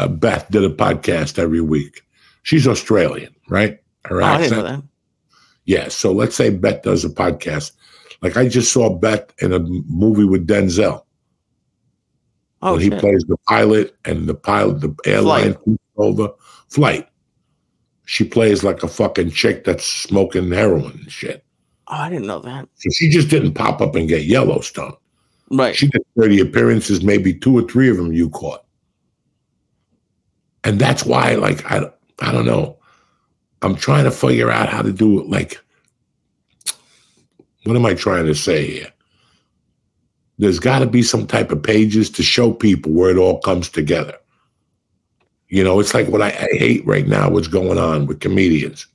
[SPEAKER 1] Beth did a podcast every week. She's Australian, right? Her accent.
[SPEAKER 2] I didn't know that.
[SPEAKER 1] Yeah. So let's say Beth does a podcast. Like I just saw Beth in a movie with Denzel.
[SPEAKER 2] Oh,
[SPEAKER 1] when he plays the pilot and the airline over Flight. She plays like a fucking chick that's smoking heroin and shit.
[SPEAKER 2] Oh, I didn't know that.
[SPEAKER 1] So she just didn't pop up and get Yellowstone.
[SPEAKER 2] Right.
[SPEAKER 1] She did 30 appearances, maybe 2 or 3 of them you caught. And that's why, I don't know. I'm trying to figure out how to do it. What am I trying to say here? There's got to be some type of pages to show people where it all comes together. It's like what I hate right now, what's going on with comedians.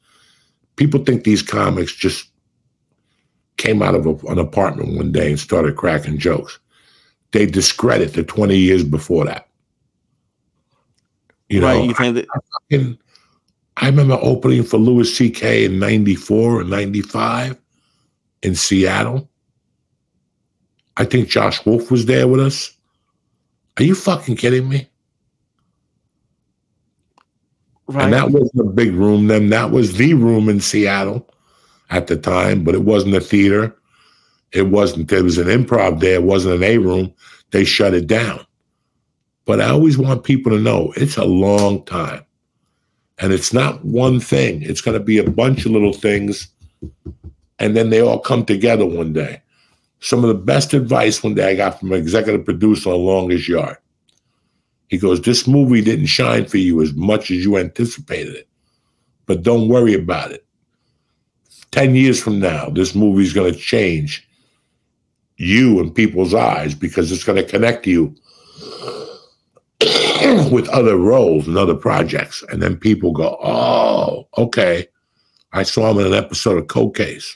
[SPEAKER 1] People think these comics just came out of an apartment one day and started cracking jokes. They discredit the 20 years before that.
[SPEAKER 2] You think that
[SPEAKER 1] I remember opening for Louis C.K. in 94 or 95 in Seattle. I think Josh Wolf was there with us. Are you fucking kidding me? Right. And that wasn't a big room then. That was the room in Seattle at the time, but it wasn't a theater. There was an improv there. It wasn't an A room. They shut it down. But I always want people to know it's a long time. And it's not one thing. It's going to be a bunch of little things. And then they all come together one day. Some of the best advice one day I got from an executive producer on Longest Yard. He goes, this movie didn't shine for you as much as you anticipated it, but don't worry about it. 10 years from now, this movie's going to change you in people's eyes because it's going to connect you with other roles and other projects. And then people go, oh, okay. I saw him in an episode of Cold Case.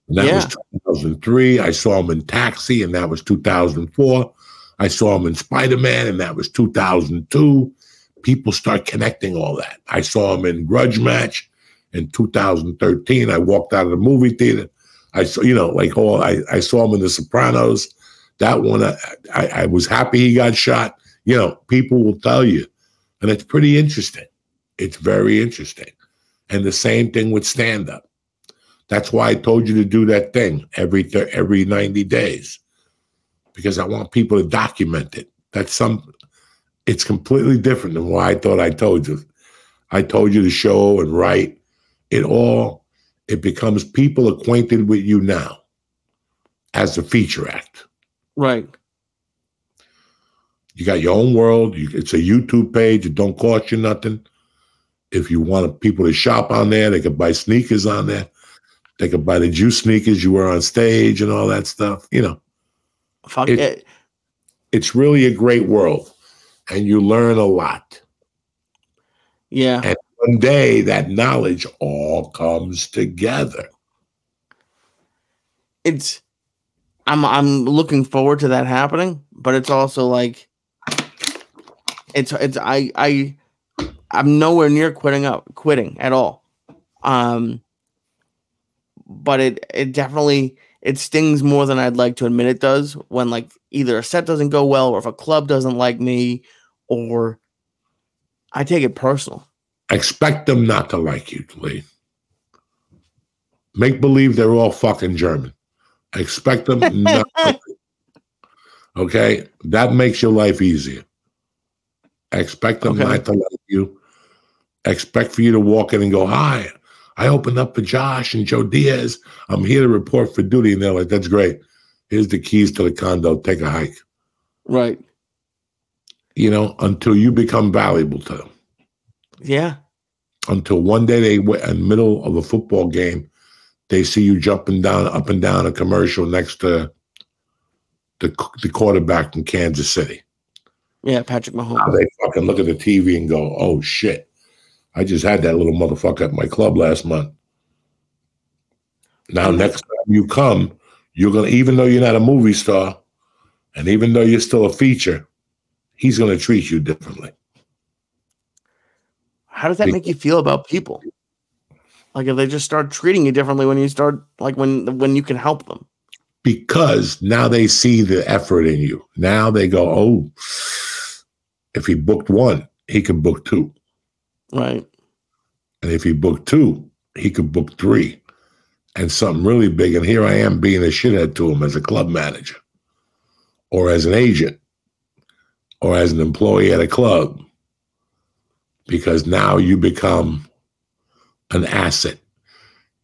[SPEAKER 1] And that was 2003. I saw him in Taxi, and that was 2004. I saw him in Spider-Man, and that was 2002. People start connecting all that. I saw him in Grudge Match in 2013. I walked out of the movie theater. I saw, I saw him in The Sopranos. That one, I was happy he got shot. People will tell you. And it's pretty interesting. It's very interesting. And the same thing with stand-up. That's why I told you to do that thing every 90 days, because I want people to document it. It's completely different than what I thought I told you. I told you to show and write. It becomes people acquainted with you now as a feature act.
[SPEAKER 2] Right.
[SPEAKER 1] You got your own world. It's a YouTube page. It don't cost you nothing. If you want people to shop on there, they could buy sneakers on there. They could buy the juice sneakers you wear on stage and all that stuff.
[SPEAKER 2] Fuck it.
[SPEAKER 1] It's really a great world, and you learn a lot.
[SPEAKER 2] Yeah.
[SPEAKER 1] And one day that knowledge all comes together.
[SPEAKER 2] I'm looking forward to that happening, but it's also like I'm nowhere near quitting at all. But it definitely stings more than I'd like to admit it does when like either a set doesn't go well or if a club doesn't like me, or I take it personal.
[SPEAKER 1] Expect them not to like you, Lee. Make believe they're all fucking German. Expect them not to like you. Okay? That makes your life easier. Expect them not to like you. Expect for you to walk in and go, hi, I opened up for Josh and Joe Diaz. I'm here to report for duty. And they're like, that's great. Here's the keys to the condo. Take a hike.
[SPEAKER 2] Right.
[SPEAKER 1] Until you become valuable to them.
[SPEAKER 2] Yeah.
[SPEAKER 1] Until one day in the middle of a football game, they see you jumping up and down a commercial next to the quarterback in Kansas City.
[SPEAKER 2] Yeah, Patrick Mahomes.
[SPEAKER 1] Now they fucking look at the TV and go, oh, shit. I just had that little motherfucker at my club last month. Now, next time you come, you're going to, even though you're not a movie star, and even though you're still a feature, he's going to treat you differently.
[SPEAKER 2] How does that make you feel about people? Like if they just start treating you differently when you start, like when you can help them?
[SPEAKER 1] Because now they see the effort in you. Now they go, oh, if he booked one, he could book two.
[SPEAKER 2] Right.
[SPEAKER 1] And if he booked two, he could book three. And something really big. And here I am being a shithead to him as a club manager or as an agent or as an employee at a club. Because now you become an asset.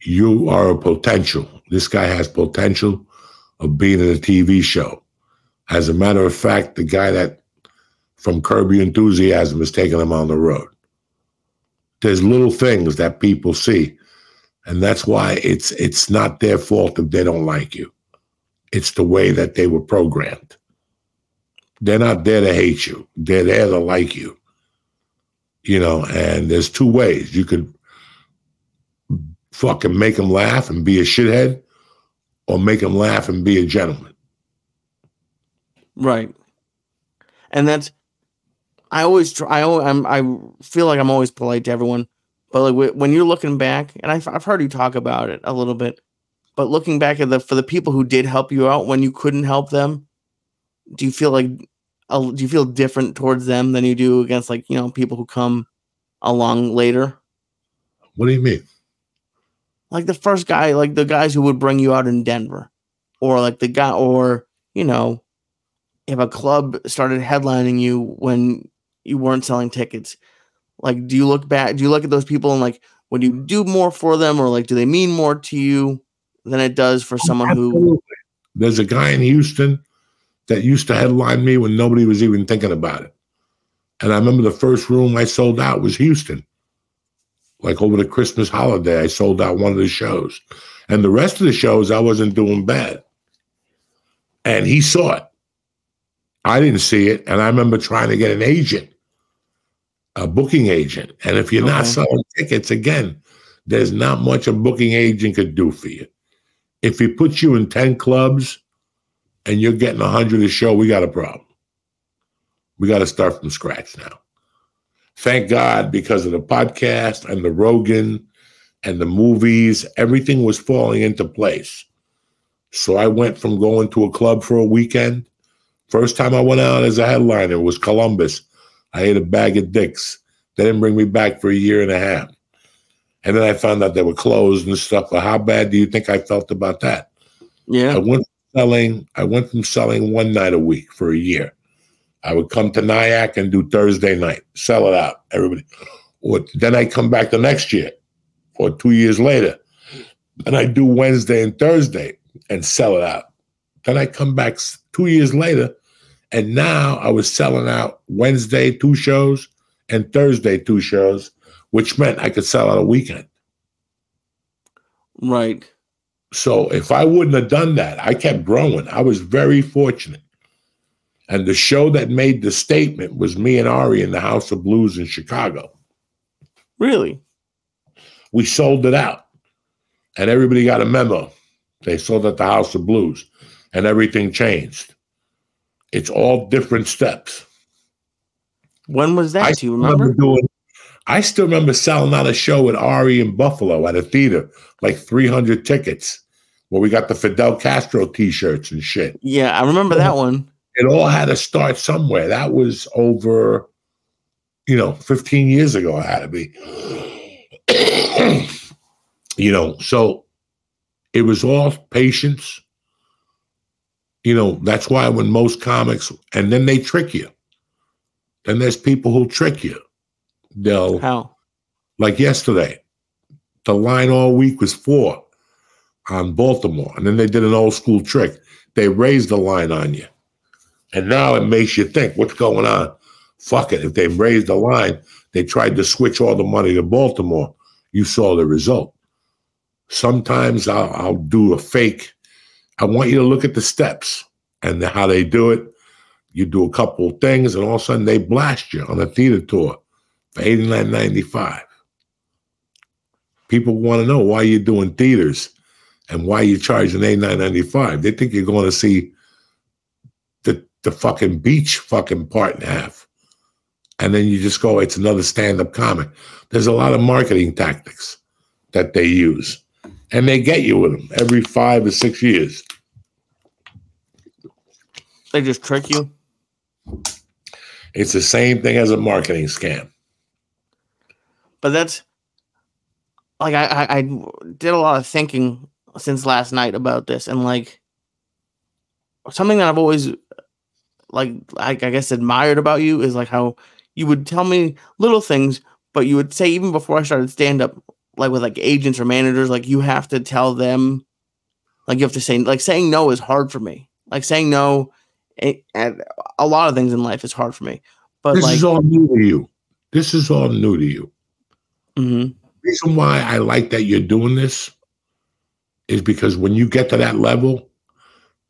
[SPEAKER 1] You are a potential. This guy has potential of being in a TV show. As a matter of fact, the guy that from Curb Your Enthusiasm is taking him on the road. There's little things that people see. And that's why it's not their fault if they don't like you. It's the way that they were programmed. They're not there to hate you. They're there to like you. And there's two ways. You could fucking make them laugh and be a shithead, or make them laugh and be a gentleman.
[SPEAKER 2] Right. And that's, I feel like I'm always polite to everyone, but like when you're looking back, and I've heard you talk about it a little bit, but looking back at for the people who did help you out when you couldn't help them, do you feel different towards them than you do against people who come along later?
[SPEAKER 1] What do you mean?
[SPEAKER 2] Like the first guy, like the guys who would bring you out in Denver, or like the guy, or if a club started headlining you when you weren't selling tickets, like do you look at those people and like would you do more for them, or like do they mean more to you than it does for someone who?
[SPEAKER 1] There's a guy in Houston that used to headline me when nobody was even thinking about it. And I remember the first room I sold out was Houston. Like over the Christmas holiday, I sold out one of the shows. And the rest of the shows, I wasn't doing bad. And he saw it. I didn't see it. And I remember trying to get an agent, a booking agent. And if you're not selling tickets, again, there's not much a booking agent could do for you. If he puts you in 10 clubs and you're getting 100 a show, we got a problem. We got to start from scratch now. Thank God, because of the podcast and the Rogan and the movies, everything was falling into place. So I went from going to a club for a weekend. First time I went out as a headliner was Columbus. I ate a bag of dicks. They didn't bring me back for a year and a half. And then I found out they were closed and stuff. But how bad do you think I felt about that?
[SPEAKER 2] Yeah.
[SPEAKER 1] I went from selling one night a week for a year. I would come to Nyack and do Thursday night, sell it out, everybody. Or then I come back the next year or 2 years later, and I do Wednesday and Thursday and sell it out. Then I come back 2 years later, and now I was selling out Wednesday 2 shows and Thursday 2 shows, which meant I could sell out a weekend.
[SPEAKER 2] Right.
[SPEAKER 1] So if I wouldn't have done that, I kept growing. I was very fortunate. And the show that made the statement was me and Ari in the House of Blues in Chicago.
[SPEAKER 2] Really?
[SPEAKER 1] We sold it out. And everybody got a memo. They sold at the House of Blues. And everything changed. It's all different steps.
[SPEAKER 2] When was that? Do you remember?
[SPEAKER 1] I still remember selling out a show with Ari in Buffalo at a theater, like 300 tickets, where we got the Fidel Castro T-shirts and shit.
[SPEAKER 2] Yeah, I remember that one.
[SPEAKER 1] It all had to start somewhere. That was over, 15 years ago, it had to be. So it was all patience. That's why when most comics, and then they trick you. Then there's people who'll trick you.
[SPEAKER 2] How?
[SPEAKER 1] Like yesterday, the line all week was 4 on Baltimore. And then they did an old school trick. They raised the line on you. And now it makes you think, what's going on? Fuck it. If they raised the line, they tried to switch all the money to Baltimore. You saw the result. Sometimes I'll do a fake. I want you to look at the steps and how they do it. You do a couple of things, and all of a sudden they blast you on a theater tour for $89.95. People want to know why you're doing theaters and why you're charging $89.95. They think you're going to see the fucking beach fucking part in half. And then you just go, it's another stand-up comic. There's a lot of marketing tactics that they use. And they get you with them every 5 or 6 years.
[SPEAKER 2] They just trick you?
[SPEAKER 1] It's the same thing as a marketing scam.
[SPEAKER 2] But that's, like, I did a lot of thinking since last night about this. And, like, something that I've always, like, I guess admired about you is, like, how you would tell me little things, but you would say, even before I started stand-up, like with like agents or managers, like you have to tell them, like you have to say, like saying no is hard for me. Like saying no, and a lot of things in life is hard for me. But
[SPEAKER 1] this
[SPEAKER 2] is
[SPEAKER 1] all new to you. This is all new to you.
[SPEAKER 2] Mm-hmm.
[SPEAKER 1] The reason why I like that you're doing this is because when you get to that level,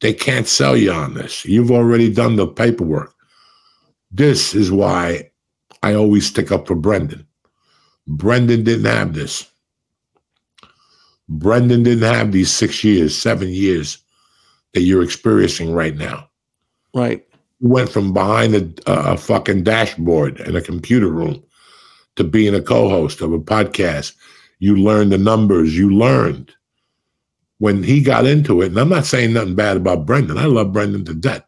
[SPEAKER 1] they can't sell you on this. You've already done the paperwork. This is why I always stick up for Brendan. Brendan didn't have this. Brendan didn't have these 6 years, 7 years that you're experiencing right now.
[SPEAKER 2] Right.
[SPEAKER 1] You went from behind a fucking dashboard in a computer room to being a co-host of a podcast. You learned the numbers. You learned. When he got into it, and I'm not saying nothing bad about Brendan. I love Brendan to death.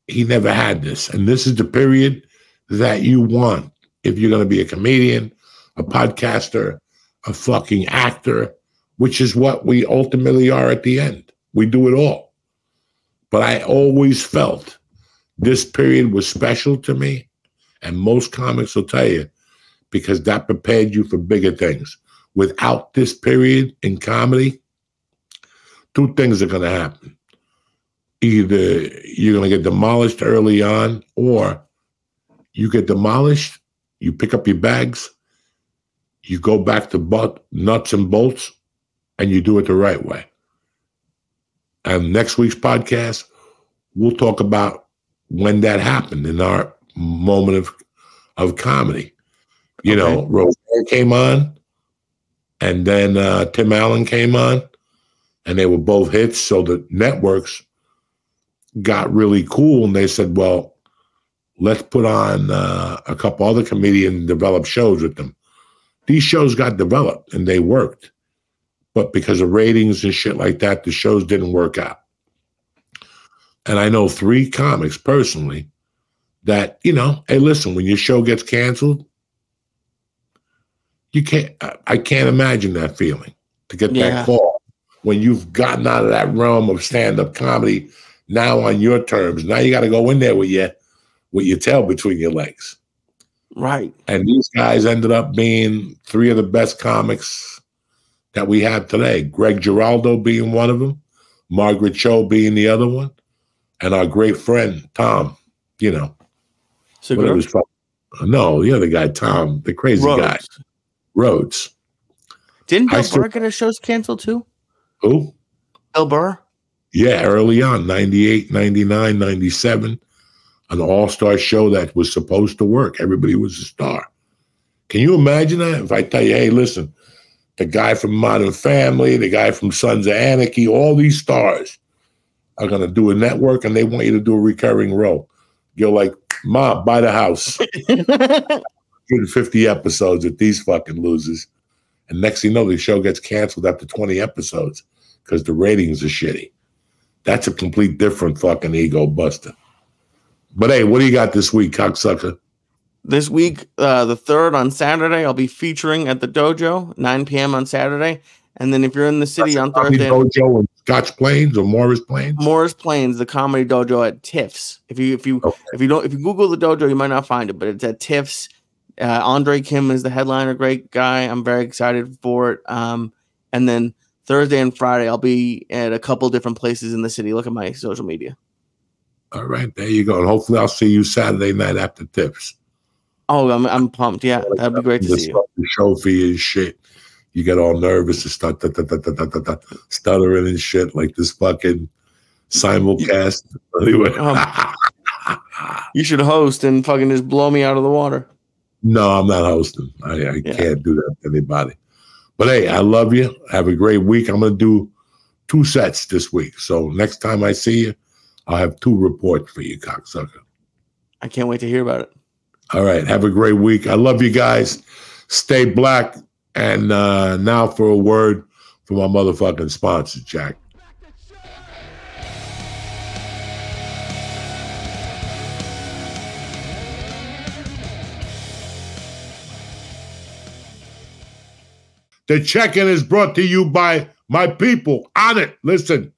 [SPEAKER 1] He never had this. And this is the period that you want if you're going to be a comedian, a podcaster, a fucking actor, which is what we ultimately are at the end. We do it all. But I always felt this period was special to me, and most comics will tell you, because that prepared you for bigger things. Without this period in comedy, 2 things are going to happen. either you're going to get demolished early on, or you get demolished, you pick up your bags, you go back to nuts and bolts, and you do it the right way. And next week's podcast, we'll talk about when that happened in our moment of comedy. You know, Roseanne came on, and then Tim Allen came on, and they were both hits. So the networks got really cool, and they said, well, let's put on a couple other comedians and develop shows with them. These shows got developed, and they worked. But because of ratings and shit like that, the shows didn't work out. And I know 3 comics personally that, you know, hey, listen, when your show gets canceled, I can't imagine that feeling, to get that call when you've gotten out of that realm of stand-up comedy now on your terms. Now you got to go in there with your tail between your legs.
[SPEAKER 2] Right.
[SPEAKER 1] And these guys ended up being 3 of the best comics that we have today. Greg Giraldo being one of them, Margaret Cho being the other one, and our great friend, Tom, you know. No, the other guy, Tom, the crazy guy. Rhodes.
[SPEAKER 2] Didn't Bill Burr get his shows canceled too?
[SPEAKER 1] Who?
[SPEAKER 2] Bill Burr?
[SPEAKER 1] Yeah, early on, 98, 99, 97. An all-star show that was supposed to work. Everybody was a star. Can you imagine that? If I tell you, hey, listen, the guy from Modern Family, the guy from Sons of Anarchy, all these stars are going to do a network, and they want you to do a recurring role. You're like, Ma, buy the house. 150 episodes with these fucking losers. And next thing you know, the show gets canceled after 20 episodes because the ratings are shitty. That's a complete different fucking ego buster. But hey, what do you got this week, cocksucker?
[SPEAKER 2] This week, the 3rd on Saturday, I'll be featuring at the Dojo, 9 p.m. on Saturday. And then if you're in the city on Thursday,
[SPEAKER 1] Dojo in Scotch Plains or Morris Plains?
[SPEAKER 2] Morris Plains, the Comedy Dojo at Tiff's. If you Google the dojo, you might not find it, but it's at Tiff's. Andre Kim is the headliner, great guy. I'm very excited for it. And then Thursday and Friday, I'll be at a couple different places in the city. Look at my social media.
[SPEAKER 1] All right, there you go. And hopefully I'll see you Saturday night after Tiff's.
[SPEAKER 2] Oh, I'm pumped. Yeah, that'd be great to see you.
[SPEAKER 1] The show for you and shit. You get all nervous and start stuttering and shit like this fucking simulcast. Anyway.
[SPEAKER 2] You should host and fucking just blow me out of the water.
[SPEAKER 1] No, I'm not hosting. I can't do that to anybody. But hey, I love you. Have a great week. I'm going to do 2 sets this week. So next time I see you, I'll have 2 reports for you, cocksucker.
[SPEAKER 2] I can't wait to hear about it.
[SPEAKER 1] All right. Have a great week. I love you guys. Stay black. And now for a word from our motherfucking sponsor, Jack. The check-in is brought to you by my people. On it. Listen,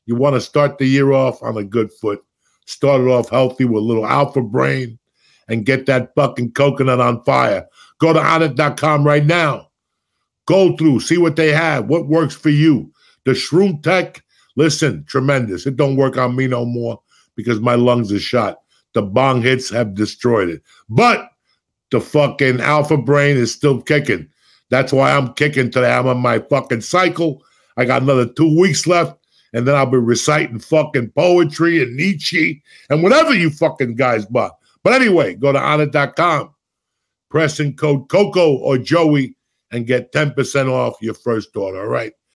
[SPEAKER 1] you want to start the year off on a good foot. Start it off healthy with a little alpha brain and get that fucking coconut on fire. Go to onit.com right now. Go through, see what they have, what works for you. The Shroom Tech, listen, tremendous. It don't work on me no more because my lungs are shot. The bong hits have destroyed it. But the fucking alpha brain is still kicking. That's why I'm kicking today. I'm on my fucking cycle. I got another 2 weeks left, and then I'll be reciting fucking poetry and Nietzsche and whatever you fucking guys want. But anyway, go to onit.com, press in code Coco or Joey, and get 10% off your first order. All right.